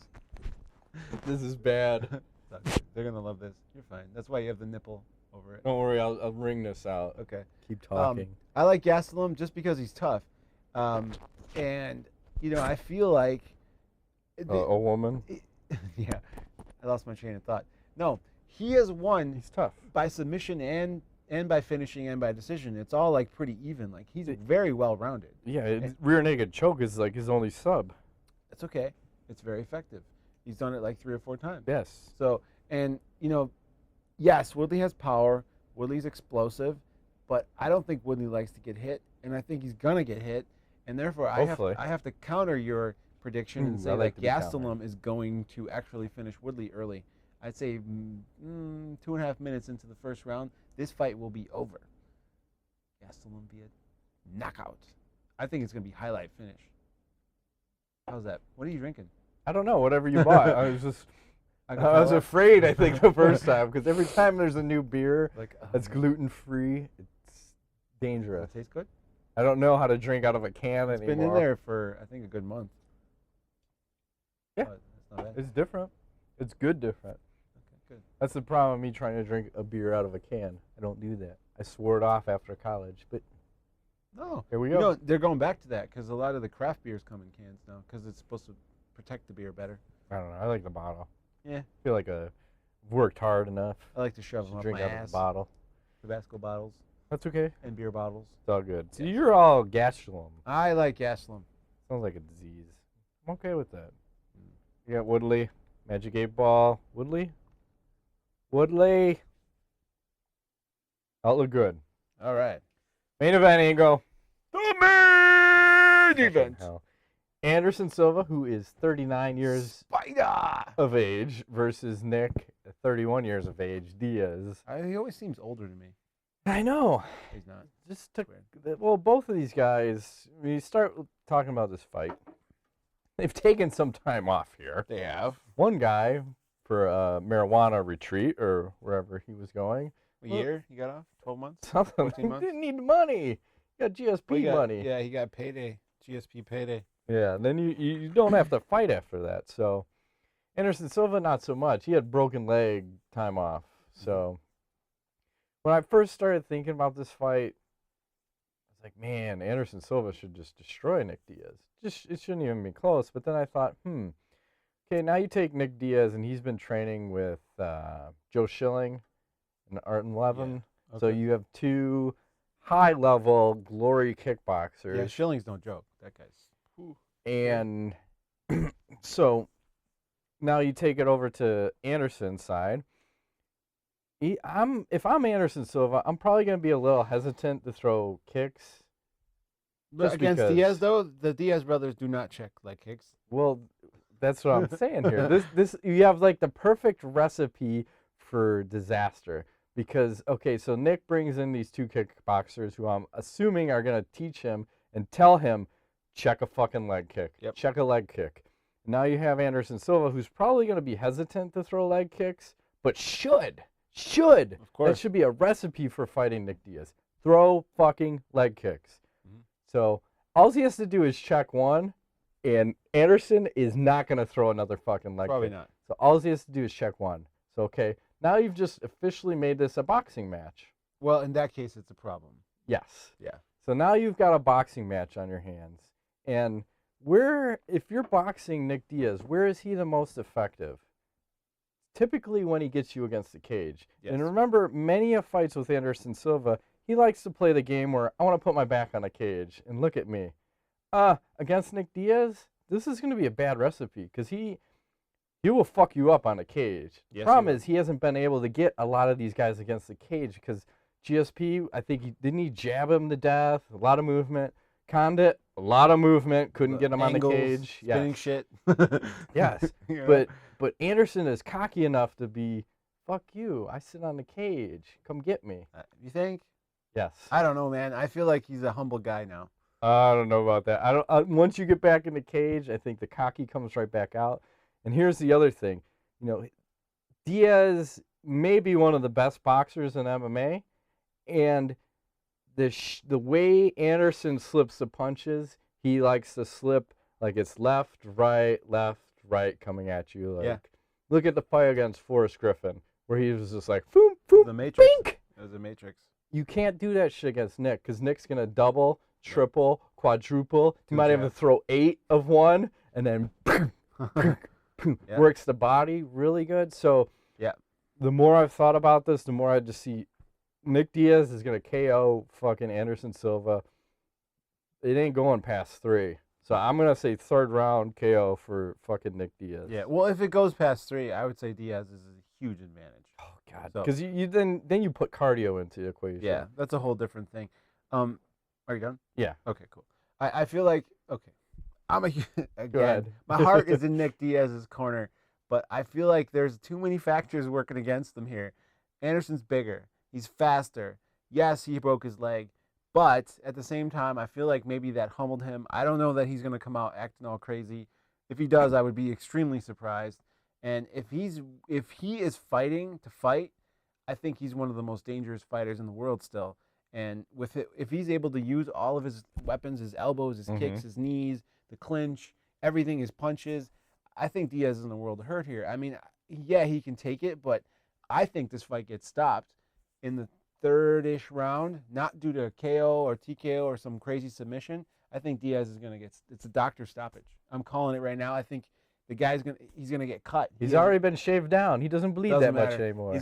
This is bad. It's all good. They're gonna love this. You're fine. That's why you have the nipple over it. Don't worry, I'll ring this out. Okay. Keep talking. I like Gastelum just because he's tough, and I feel like A woman? yeah, I lost my train of thought. No, he has won He's tough. by submission and by finishing and by decision. It's all like pretty even. Like he's very well rounded. Yeah, rear naked choke is like his only sub. It's okay. It's very effective. He's done it like 3 or 4 times. Yes. So, and yes, Woodley has power. Woodley's explosive, but I don't think Woodley likes to get hit, and I think he's gonna get hit, and therefore I have to counter your prediction and say I like that to be countered. Gastelum is going to actually finish Woodley early. I'd say 2.5 minutes into the first round, this fight will be over. Gastelum via knockout. I think it's gonna be highlight finish. How's that? What are you drinking? I don't know, whatever you bought. I was afraid, I think, the first time, because every time there's a new beer that's gluten-free, it's dangerous. Does it taste good? I don't know how to drink out of a can It's anymore. been in there for, I think, a good month. Yeah. But it's not bad. It's different. It's good different. Okay, good. That's the problem with me trying to drink a beer out of a can. I don't do that. I swore it off after college, but No. here we go. They're going back to that because a lot of the craft beers come in cans now because it's supposed to protect the beer better. I don't know. I like the bottle. Yeah. I feel like I've worked hard enough I like to shove to them up drink my out of ass. the bottle. Tabasco bottles That's okay. and beer bottles. It's all good. So Yes. you're all Gastelum. I like Gastelum. Sounds like a disease. I'm okay with that. You got Woodley, Magic 8 Ball. Woodley? That look good. All right. Main event, Ingo. The main event. Hell. Anderson Silva, who is 39 years Spider. of age, versus Nick, 31 years of age, Diaz. He always seems older to me. I know. He's not. Just took, well, both of these guys, when you start talking about this fight, they've taken some time off here. They have. One guy for a marijuana retreat or wherever he was going. A year he got off? 12 months? Something. 14 He months? didn't need the money. He got GSP money. Yeah, he got payday. GSP payday. Yeah, and then you don't have to fight after that. So Anderson Silva, not so much. He had broken leg time off. So when I first started thinking about this fight, I was like, man, Anderson Silva should just destroy Nick Diaz. It shouldn't even be close. But then I thought, okay, now you take Nick Diaz, and he's been training with Joe Schilling and Arten Levin. Yeah. So Okay. you have 2 high-level glory kickboxers. Yeah, Schilling's no joke. That guy's. And so now you take it over to Anderson's side. If I'm Anderson Silva, I'm probably going to be a little hesitant to throw kicks. But Just against because- Diaz, though, the Diaz brothers do not check leg kicks. Well, that's what I'm saying here. This you have like the perfect recipe for disaster. Because, okay, so Nick brings in these 2 kickboxers who I'm assuming are going to teach him and tell him, check a fucking leg kick. Yep. Check a leg kick. Now you have Anderson Silva, who's probably going to be hesitant to throw leg kicks, but should. Of course. That should be a recipe for fighting Nick Diaz. Throw fucking leg kicks. Mhm. So all he has to do is check one, and Anderson is not going to throw another fucking leg Probably kick. not. So all he has to do is check one. So, okay, now you've just officially made this a boxing match. Well, in that case, it's a problem. Yes. Yeah. So now you've got a boxing match on your hands. And if you're boxing Nick Diaz, where is he the most effective? Typically when he gets you against the cage. Yes. And remember, many of fights with Anderson Silva, he likes to play the game where I want to put my back on the cage and look at me. Against Nick Diaz, this is going to be a bad recipe because he will fuck you up on a cage. The Yes, problem he will. is he hasn't been able to get a lot of these guys against the cage because GSP, I think, didn't he jab him to death? A lot of movement. Condit, a lot of movement. Couldn't get him Angles, on the cage. spinning shit. Yes. You know? But Anderson is cocky enough to be, fuck you. I sit on the cage. Come get me. You think? Yes. I don't know, man. I feel like he's a humble guy now. I don't know about that. I don't. Once you get back in the cage, I think the cocky comes right back out. And here's the other thing. You know, Diaz may be one of the best boxers in MMA, and the way Anderson slips the punches, he likes to slip like it's left, right coming at you. Like, Yeah. Look at the fight against Forrest Griffin, where he was just like, boom, boom, The Matrix. bink. It was a Matrix. You can't do that shit against Nick because Nick's going to double, triple, quadruple. He Two might even jabs. throw 8 of one and then Yeah. works the body really good. So Yeah. the more I've thought about this, the more I just see Nick Diaz is going to KO fucking Anderson Silva. It ain't going past 3. So I'm going to say 3rd round KO for fucking Nick Diaz. Yeah. Well, if it goes past 3, I would say Diaz is a huge advantage. Oh, God. So- Because you then you put cardio into the equation. Yeah, that's a whole different thing. Are you done? Yeah. Okay, cool. I feel like, okay, I'm a again. ahead. My heart is in Nick Diaz's corner, but I feel like there's too many factors working against him here. Anderson's bigger. He's faster. Yes, he broke his leg, but at the same time, I feel like maybe that humbled him. I don't know that he's gonna come out acting all crazy. If he does, I would be extremely surprised. And if he is fighting to fight, I think he's one of the most dangerous fighters in the world still. And with it, if he's able to use all of his weapons, his elbows, his kicks, his knees, the clinch, everything, his punches, I think Diaz is in the world of hurt here. I mean, yeah, he can take it, but I think this fight gets stopped in the 3rd-ish round, not due to KO or TKO or some crazy submission. I think Diaz is going to it's a doctor stoppage. I'm calling it right now. I think the guy's he's going to get cut. He's already been shaved down. He doesn't bleed Doesn't that much matter. anymore.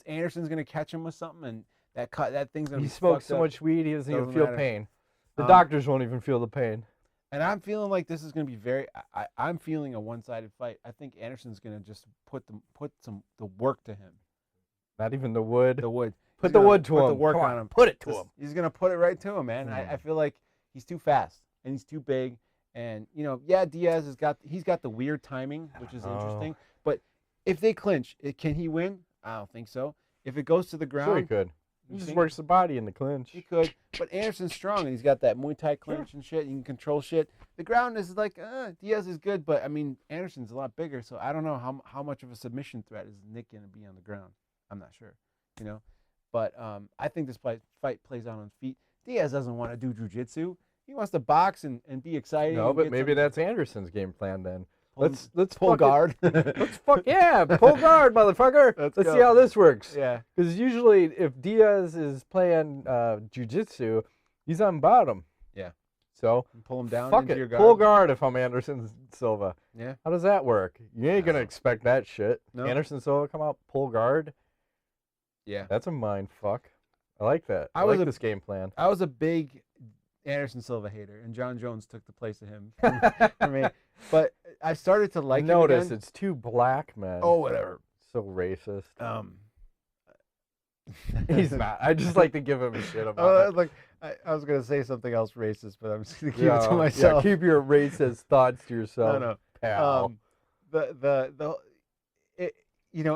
Anderson's going to catch him with something, and that thing's going to He be smokes fucked so up. much weed, he doesn't even Doesn't feel matter. pain. The Um, doctors won't even feel the pain. And I'm feeling like this is going to be I'm feeling a one-sided fight. I think Anderson's going to just put the work to him. Not even the wood. The wood. Put He's the gonna wood to put him. the work Come on him. Put it to Just- him. He's going to put it right to him, man. Mm. I feel like he's too fast and he's too big. And, yeah, Diaz he's got the weird timing, which is interesting. But if they clinch, can he win? I don't think so. If it goes to the ground, Sure he could. He you just think- works the body in the clinch. He could, but Anderson's strong and he's got that Muay Thai clinch and shit. He can control shit. The ground is like, Diaz is good, but I mean, Anderson's a lot bigger, so I don't know how much of a submission threat is Nick going to be on the ground. I'm not sure, But I think this fight plays out on feet. Diaz doesn't want to do jujitsu. He wants to box and be exciting. No, and but get maybe some- that's Anderson's game plan then. pull- Let's pull fucking- guard. Let's pull guard, motherfucker. Let's Let's go. see how this works. Yeah. Because usually, if Diaz is playing jujitsu, he's on bottom. Yeah. So Pull him down fuck into it. your guard. Pull guard if I'm Anderson Silva. Yeah. How does that work? You ain't gonna No. expect that shit. No. Anderson Silva come out pull guard. Yeah. That's a mind fuck. I like that. I I was like a- this game plan. I was a big Anderson Silva hater, and Jon Jones took the place of him for me. But I started to like him Notice again. it's two black men. Oh, whatever. So racist. He's He's not. I just like to give him a shit about it. like I was gonna say something else racist, but I'm just gonna keep Yeah, it to myself. Yeah, keep your racist thoughts to yourself. no. Pal.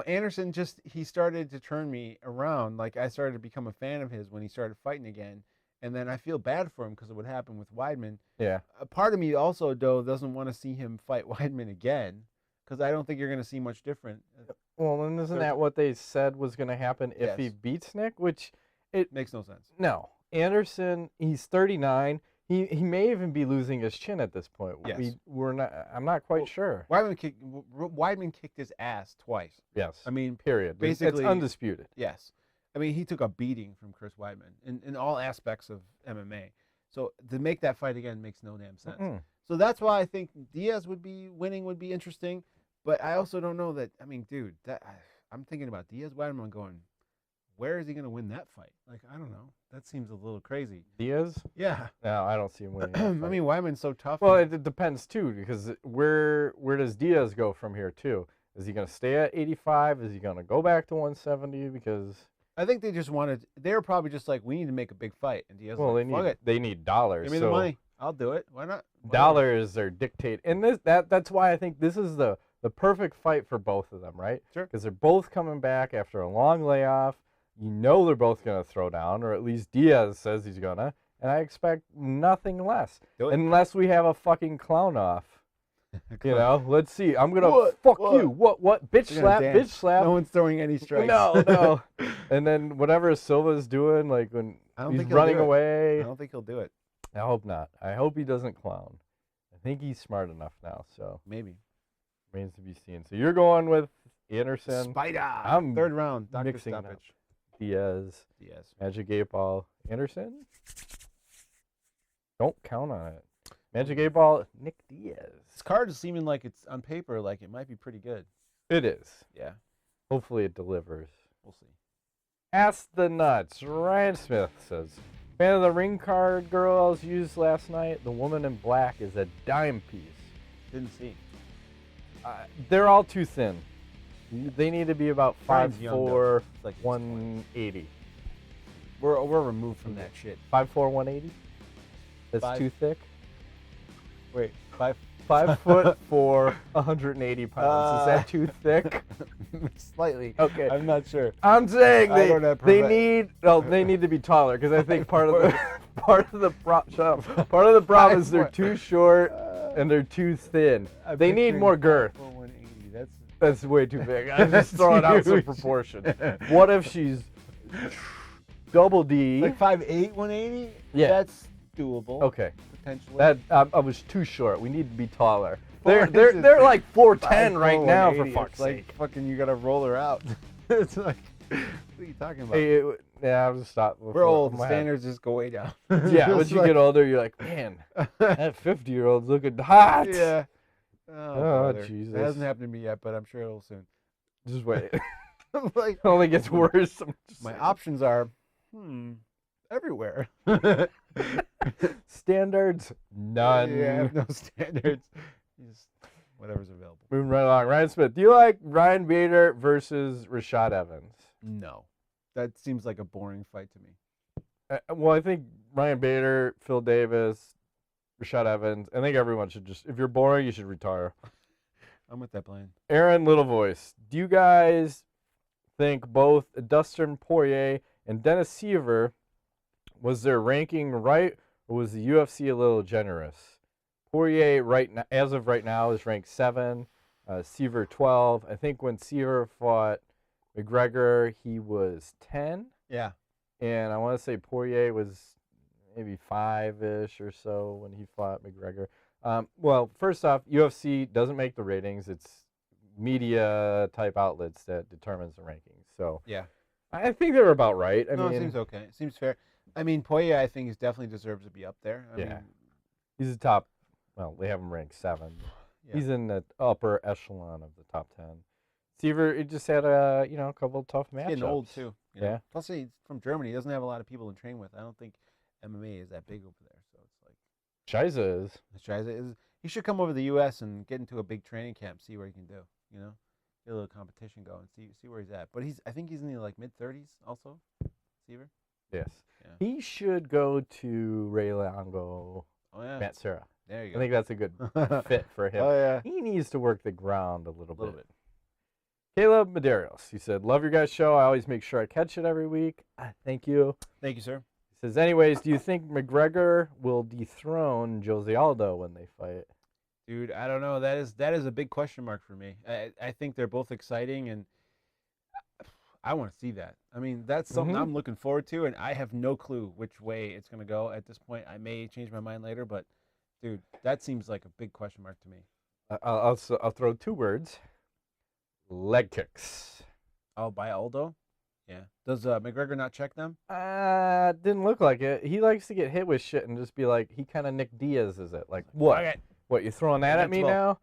Anderson he started to turn me around. Like I started to become a fan of his when he started fighting again, and then I feel bad for him because of what happened with Weidman. Yeah. A part of me also, though, doesn't want to see him fight Weidman again because I don't think you're going to see much different. Well, and isn't that what they said was going to happen if he Yes. beats Nick? Which Makes no sense. no. Anderson, he's 39. He may even be losing his chin at this point. Yes. We're not. I'm not quite Well, sure. Weidman kicked his ass twice. Yes. I mean, Period. basically- it's undisputed. yes. I mean, he took a beating from Chris Weidman in all aspects of MMA. So to make that fight again makes no damn sense. Mm-mm. So that's why I think Diaz would be interesting. But I also don't know that. I mean, dude, I'm thinking about Diaz Weidman going, where is he going to win that fight? Like, I don't know. That seems a little crazy. Diaz? Yeah. No, I don't see him winning. I mean, Wyman's so tough. Well, it depends too, because where does Diaz go from here too? Is he going to stay at 85? Is he going to go back to 170? Because I think they just wanted. They were probably just like, we need to make a big fight, and Diaz. Well, like, they need dollars. Give me the money. I'll do it. Why not? Dollars are dictate, and that's why I think this is the perfect fight for both of them, right? Sure. Because they're both coming back after a long layoff. You know they're both going to throw down, or at least Diaz says he's gonna, and I expect nothing less, unless we have a fucking clown off. You know, let's see. I'm gonna fuck you. What? Bitch slap. Bitch slap. No one's throwing any strikes. No. And then whatever Silva's doing, like when he's running away. I don't think he'll do it. I hope not. I hope he doesn't clown. I think he's smart enough now. So maybe. Remains to be seen. So you're going with Anderson. Spider. I'm third round. Dr. Mixing Stoppage. Diaz. Magic 8 Ball. Anderson. Don't count on it. Magic 8 Ball. Nick Diaz. This card is seeming like it's on paper, like it might be pretty good. It is. Yeah. Hopefully it delivers. We'll see. Ask the Nuts. Ryan Smith says, fan of the ring card girls used last night. The woman in black is a dime piece. Didn't see. They're all too thin. They need to be about 5'4", like 180. We're removed from that shit. 5'4", 180? That's too thick? Wait, 5 4, 180 pounds. Is that too thick? Slightly. Okay. I'm not sure. I'm saying they need to be taller, because I think part of the problem is they're too short and they're too thin. They need more girth. That's way too big. I'm just throwing out some proportion. What if she's double D? Like 5'8", 180? Yeah. That's doable. Okay. Potentially. I was too short. We need to be taller. They're like 4'10" right now, for fuck's sake. Like fucking, you gotta roll her out. It's like, what are you talking about? Hey, I'll just stop. We're old. The standards just go way down. Yeah, once you get older, you're like, man, that 50-year-old's looking hot. Yeah. Oh, Jesus. It hasn't happened to me yet, but I'm sure it'll soon. Just wait. Like, it only gets worse. My options are, everywhere. Standards? None. Yeah, I have no standards. Just whatever's available. Moving right along. Ryan Smith, do you like Ryan Bader versus Rashad Evans? No. That seems like a boring fight to me. Well, I think Ryan Bader, Phil Davis, Rashad Evans, I think everyone should just, if you're boring, you should retire. I'm with that plan. Aaron Little Voice, do you guys think both Dustin Poirier and Dennis Siver, was their ranking right, or was the UFC a little generous? Poirier, as of right now, is ranked 7, Siver 12. I think when Siver fought McGregor, he was 10. Yeah. And I want to say Poirier was maybe 5-ish or so when he fought McGregor. Well, first off, UFC doesn't make the ratings. It's media-type outlets that determines the rankings. So yeah, I think they're about right. I mean, it seems okay. It seems fair. I mean, Poirier, I think, definitely deserves to be up there. I mean, he's the top. Well, they have him ranked 7. Yeah. He's in the upper echelon of the top 10. Siver, he just had a couple of tough matchups. Getting old too. You know? Yeah. Plus, he's from Germany. He doesn't have a lot of people to train with. I don't think MMA is that big over there. So it's like Shiza is. Shiza is. He should come over to the U.S. and get into a big training camp, see what he can do. You know, get a little competition going, see where he's at. But I think he's in the mid-30s also. Siver. Yes. Yeah. He should go to Ray Longo. Oh yeah. Matt Serra. There you go. I think that's a good fit for him. Oh yeah. He needs to work the ground a little bit. Caleb Medeiros, he said, love your guys' show. I always make sure I catch it every week. Thank you. Thank you, sir. He says, anyways, do you think McGregor will dethrone Jose Aldo when they fight? Dude, I don't know. That is a big question mark for me. I think they're both exciting, and I want to see that. I mean, that's something I'm looking forward to, and I have no clue which way it's going to go at this point. I may change my mind later, but, dude, that seems like a big question mark to me. I'll throw 2 words. Leg kicks. Oh, by Aldo? Yeah. Does McGregor not check them? Didn't look like it. He likes to get hit with shit and just be like, he kind of Nick Diaz is it. Like, what? Okay. What, you throwing that at me now?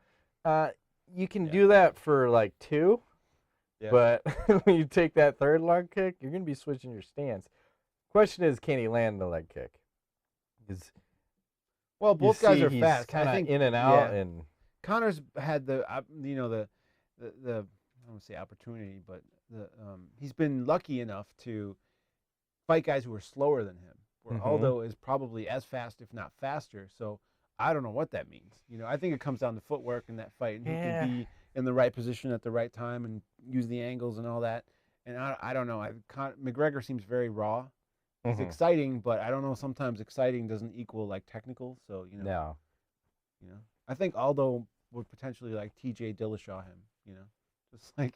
You can do that for 2, Yeah. But when you take that third leg kick, you're going to be switching your stance. Question is, can he land the leg kick? Because Well, both guys are he's fast. kind I of think in and out, yeah. and Connor's had the you know the I don't want to say opportunity, but he's been lucky enough to fight guys who are slower than him. Where Aldo is probably as fast, if not faster. So I don't know what that means. You know, I think it comes down to footwork in that fight, and who can be in the right position at the right time and use the angles and all that. And I don't know. McGregor seems very raw. He's exciting, but I don't know. Sometimes exciting doesn't equal like technical. So no. I think Aldo would potentially like T.J. Dillashaw him. Just like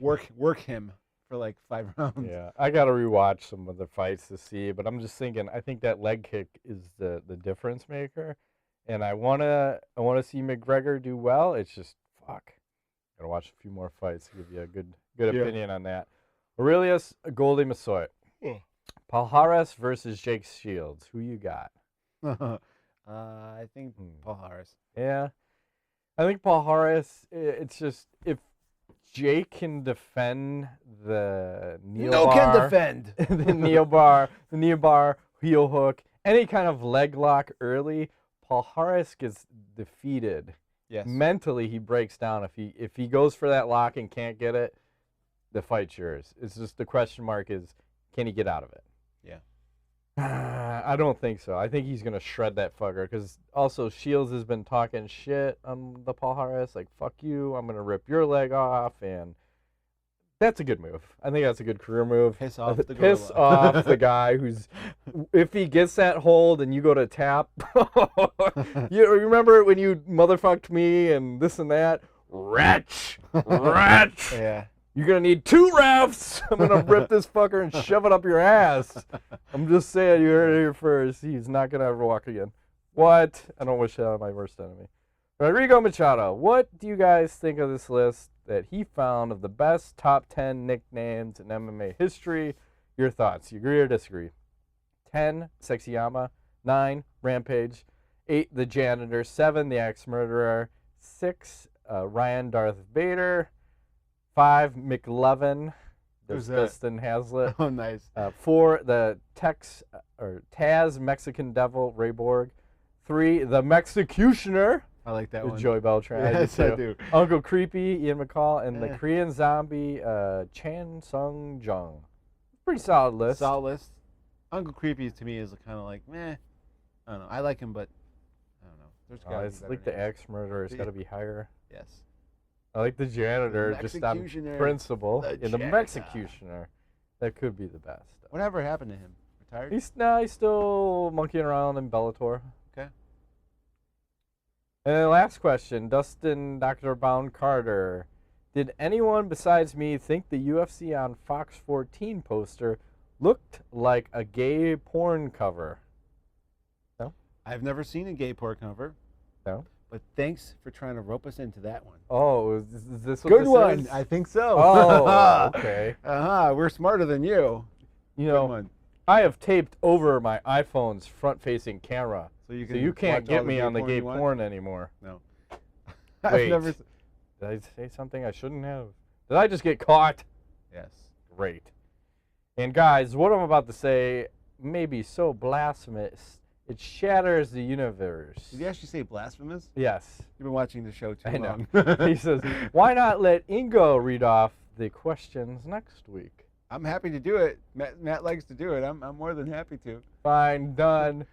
work him for like 5 rounds. Yeah, I got to rewatch some of the fights to see, but I'm just thinking, I think that leg kick is the difference maker, and I wanna see McGregor do well. It's just gotta watch a few more fights to give you a good opinion on that. Aurelius Goldie Massoy. Palhares versus Jake Shields. Who you got? I think Palhares. Yeah, I think Palhares. It's just if Jake can defend the knee bar. No can defend. the knee bar, heel hook, any kind of leg lock early, Palhares gets defeated. Yes. Mentally, he breaks down. If he goes for that lock and can't get it, the fight's yours. It's just the question mark is, can he get out of it? Yeah. I don't think so. I think he's going to shred that fucker because also Shields has been talking shit on the Palhares, like, fuck you, I'm going to rip your leg off, and that's a good move. I think that's a good career move. Piss off the Piss off the guy who's, if he gets that hold and you go to tap, you remember when you motherfucked me and this and that? Wretch! Yeah. You're going to need 2 refs. I'm going to rip this fucker and shove it up your ass. I'm just saying, you heard it here first. He's not going to ever walk again. What? I don't wish that on my worst enemy. Rodrigo Machado, what do you guys think of this list that he found of the best top 10 nicknames in MMA history? Your thoughts. You agree or disagree? 10, Sexyama. 9, Rampage. 8, The Janitor. 7, The Axe Murderer. 6, Ryan Darth Vader. 5, McLovin. There's Dustin Hazlitt. Oh, nice. 4, the Taz Mexican Devil, Ray Borg. 3, the Mexicutioner. I like that one. Joey Beltran. Yes, I do. Uncle Creepy, Ian McCall, and the Korean Zombie, Chan Sung Jung. Pretty solid list. Solid list. Uncle Creepy to me is kind of like, meh. I don't know. I like him, but I don't know. There's guys. I think the Axe Murderer has got to be higher. Yes. I like the Janitor, just on principle. The Mexicutioner. That could be the best. Whatever happened to him? Retired? He's still monkeying around in Bellator. Okay. And then last question, Dustin Dr. Bound Carter. Did anyone besides me think the UFC on Fox 14 poster looked like a gay porn cover? No? I've never seen a gay porn cover. No? But thanks for trying to rope us into that one. Oh, is this what Good this one. is? I think so. Oh, okay. We're smarter than you. You know, I have taped over my iPhone's front-facing camera, so you can't get me on the gay porn anymore. No. Wait, did I say something I shouldn't have? Did I just get caught? Yes. Great. And guys, what I'm about to say may be so blasphemous, it shatters the universe. Did you actually say blasphemous? Yes. You've been watching the show too long. He says, why not let Ingo read off the questions next week? I'm happy to do it. Matt likes to do it. I'm more than happy to. Fine, done.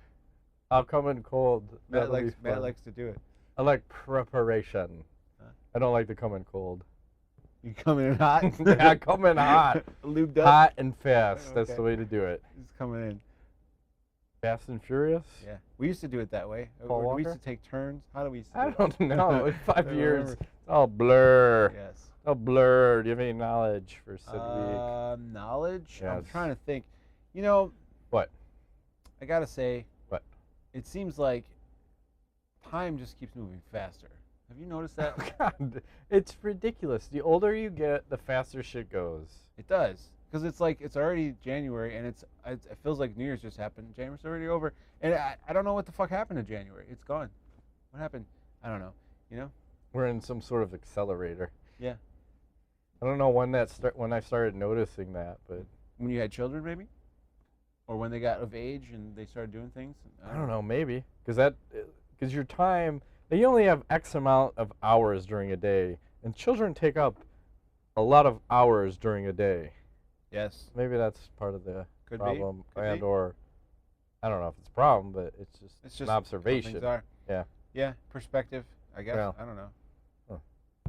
I'll come in cold. Matt likes to do it. I like preparation. I don't like to come in cold. You coming in hot? Yeah, come in hot. Lubed up? Hot and fast. Okay. That's the way to do it. He's coming in. Fast and furious? Yeah. We used to do it that way. Paul We used Walker? to take turns. How do we I don't know. In 5 years, remember. I'll blur. Yes. I'll blur. Do you have any knowledge for Sid Week? Knowledge? Yes. I'm trying to think. You know. What? I got to say. What? It seems like time just keeps moving faster. Have you noticed that? Oh, God. It's ridiculous. The older you get, the faster shit goes. It does. Because it's like, it's already January, and it feels like New Year's just happened. January's already over. And I don't know what the fuck happened to January. It's gone. What happened? I don't know. You know? We're in some sort of accelerator. Yeah. I don't know when when I started noticing that, but When you had children, maybe? Or when they got of age and they started doing things? I don't know, maybe because your time, you only have X amount of hours during a day, and children take up a lot of hours during a day. Yes. Maybe that's part of the Could problem, be. and or I don't know if it's a problem, but it's just an how observation. things are. Yeah. Yeah, perspective, I guess. Yeah. I don't know. Huh.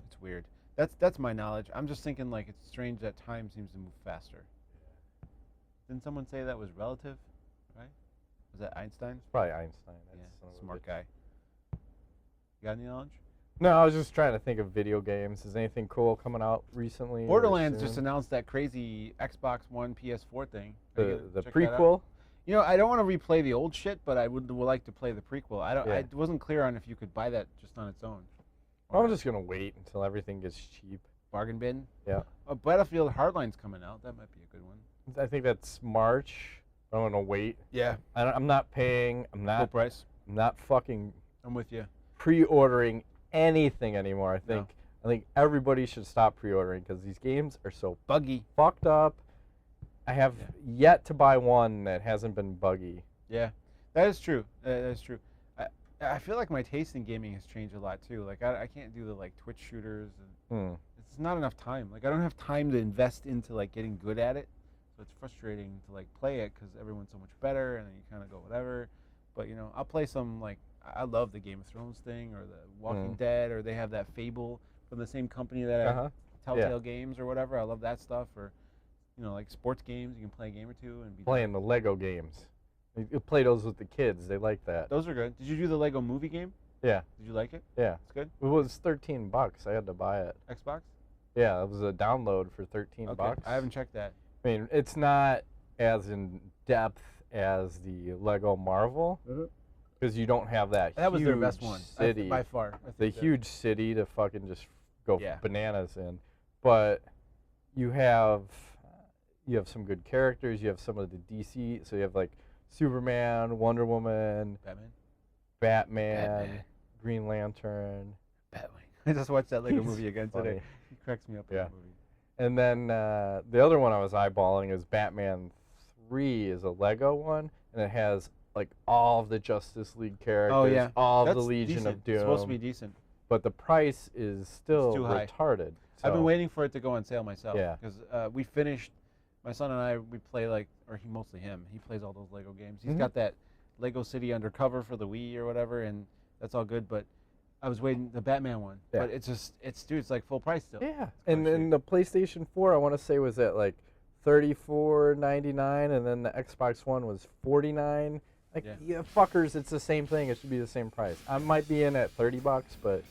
It's weird. That's my knowledge. I'm just thinking like it's strange that time seems to move faster. Didn't someone say that was relative? Right? Was that Einstein? It's probably Einstein. Yeah, That's smart guy. You got any knowledge? No, I was just trying to think of video games. Is anything cool coming out recently? or Borderlands just soon? announced that crazy Xbox One PS4 thing. the Are you gonna check that out? prequel. You know, I don't want to replay the old shit, but I would like to play the prequel. Yeah. I wasn't clear on if you could buy that just on its own. I'm just gonna wait until everything gets cheap. Bargain bin. Yeah. Battlefield Hardline's coming out. That might be a good one. I think that's March. I'm gonna wait. Yeah. I'm not paying. I'm Full not. price. I'm not fucking I'm with you. pre-ordering anything anymore. I No. think everybody should stop pre-ordering because these games are so Buggy. fucked up. I have yet to buy one that hasn't been buggy. Yeah, that is true. That is true. I feel like my taste in gaming has changed a lot too. Like I can't do the like Twitch shooters. And it's not enough time. Like I don't have time to invest into like getting good at it. So it's frustrating to like play it because everyone's so much better, and then you kind of go whatever. But you know, I'll play some like I love the Game of Thrones thing or the Walking Dead, or they have that Fable from the same company that Telltale Games or whatever. I love that stuff. Or you know, like sports games, you can play a game or two and be Playing the Lego games. You play those with the kids. They like that. Those are good. Did you do the Lego movie game? Yeah. Did you like it? Yeah. It's good. It was $13. I had to buy it. Xbox? Yeah, it was a download for $13. I haven't checked that. I mean, it's not as in depth as the Lego Marvel because you don't have that. That was their huge best one city, by far. the huge city to fucking just go Yeah. bananas in. But you have some good characters. You have some of the DC. So you have like Superman, Wonder Woman, Batman. Green Lantern. Batman. I just watched that Lego movie again Funny. today. He cracks me up in Yeah. that movie. And then the other one I was eyeballing is Batman 3 is a Lego one, and it has like all of the Justice League characters, all of the Legion decent. of Doom. It's supposed to be decent. But the price is still too high. retarded. I've been So, waiting for it to go on sale myself. Yeah. Because we finished, my son and I, we play like, or mostly him, he plays all those Lego games. He's Mhm. got that Lego City Undercover for the Wii or whatever, and that's all good. But I was waiting, the Batman one. Yeah. But it's just, dude, it's like full price still. Yeah. It's And quite then the PlayStation 4, I want to say, was at like $34.99, and then the Xbox One was $49. Like, yeah, fuckers, it's the same thing. It should be the same price. I might be in at $30, but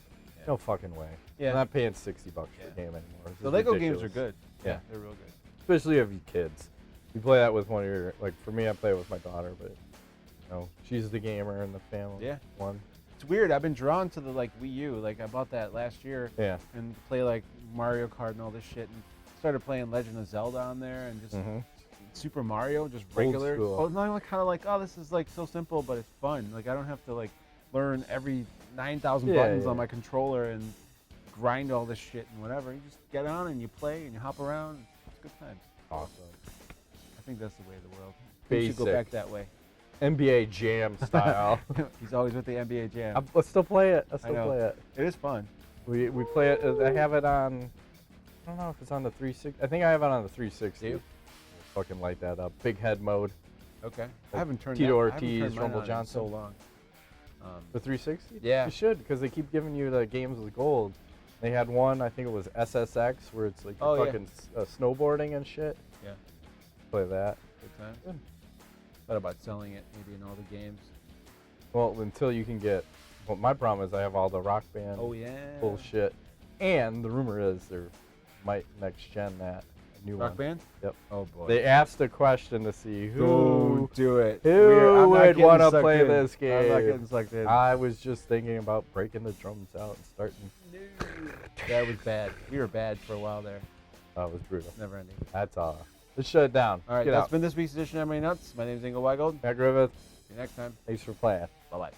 no fucking way. Yeah. I'm not paying $60 for a game anymore. This The is Lego ridiculous. games are good. Yeah. They're real good. Especially if you kids. You play that with one of your, like for me, I play it with my daughter, but you know, she's the gamer in the family. Yeah. One. It's weird. I've been drawn to the like Wii U. Like I bought that last year. Yeah. And play like Mario Kart and all this shit, and started playing Legend of Zelda on there, and just Super Mario, just regular. school. Oh, no, like kind of like, oh, this is like so simple, but it's fun. Like I don't have to like learn every 9,000 buttons on my controller and grind all this shit and whatever. You just get on and you play and you hop around. It's good times. Awesome. I think that's the way of the world. We should go Basic. back that way. NBA Jam style. He's always with the NBA Jam. Let's still play it. Let's I still know. play it. It is fun. We play it. I have it on. I don't know if it's on the 360. I think I have it on the 360. Do you? Fucking light that up. Big head mode. Okay. I haven't turned Tito that- I haven't Ortiz, turned mine Rumble on in Johnson. so long. The 360? Yeah. You should, because they keep giving you the games with gold. They had one, I think it was SSX, where it's like Oh, yeah. fucking snowboarding and shit. Yeah. Play that. Good time. Good. Thought about selling it maybe in all the games. Well, until you can get. Well, my problem is I have all the Rock Band Oh yeah. bullshit. And the rumor is there might next gen that a new Rock one. Band? Yep. Oh boy. They asked a question to see who Don't do it. who I'm not would getting want to sucked play in. this I'm not game. getting sucked in. I was just thinking about breaking the drums out and starting. That was bad. We were bad for a while there. Oh, it was brutal. Never ending. That's all. Let's shut it down. All right, Get that's out. been this week's edition of How Many Nuts. My name is Ingo Weigold. Matt Griffith, See you next time. thanks for playing. Bye bye.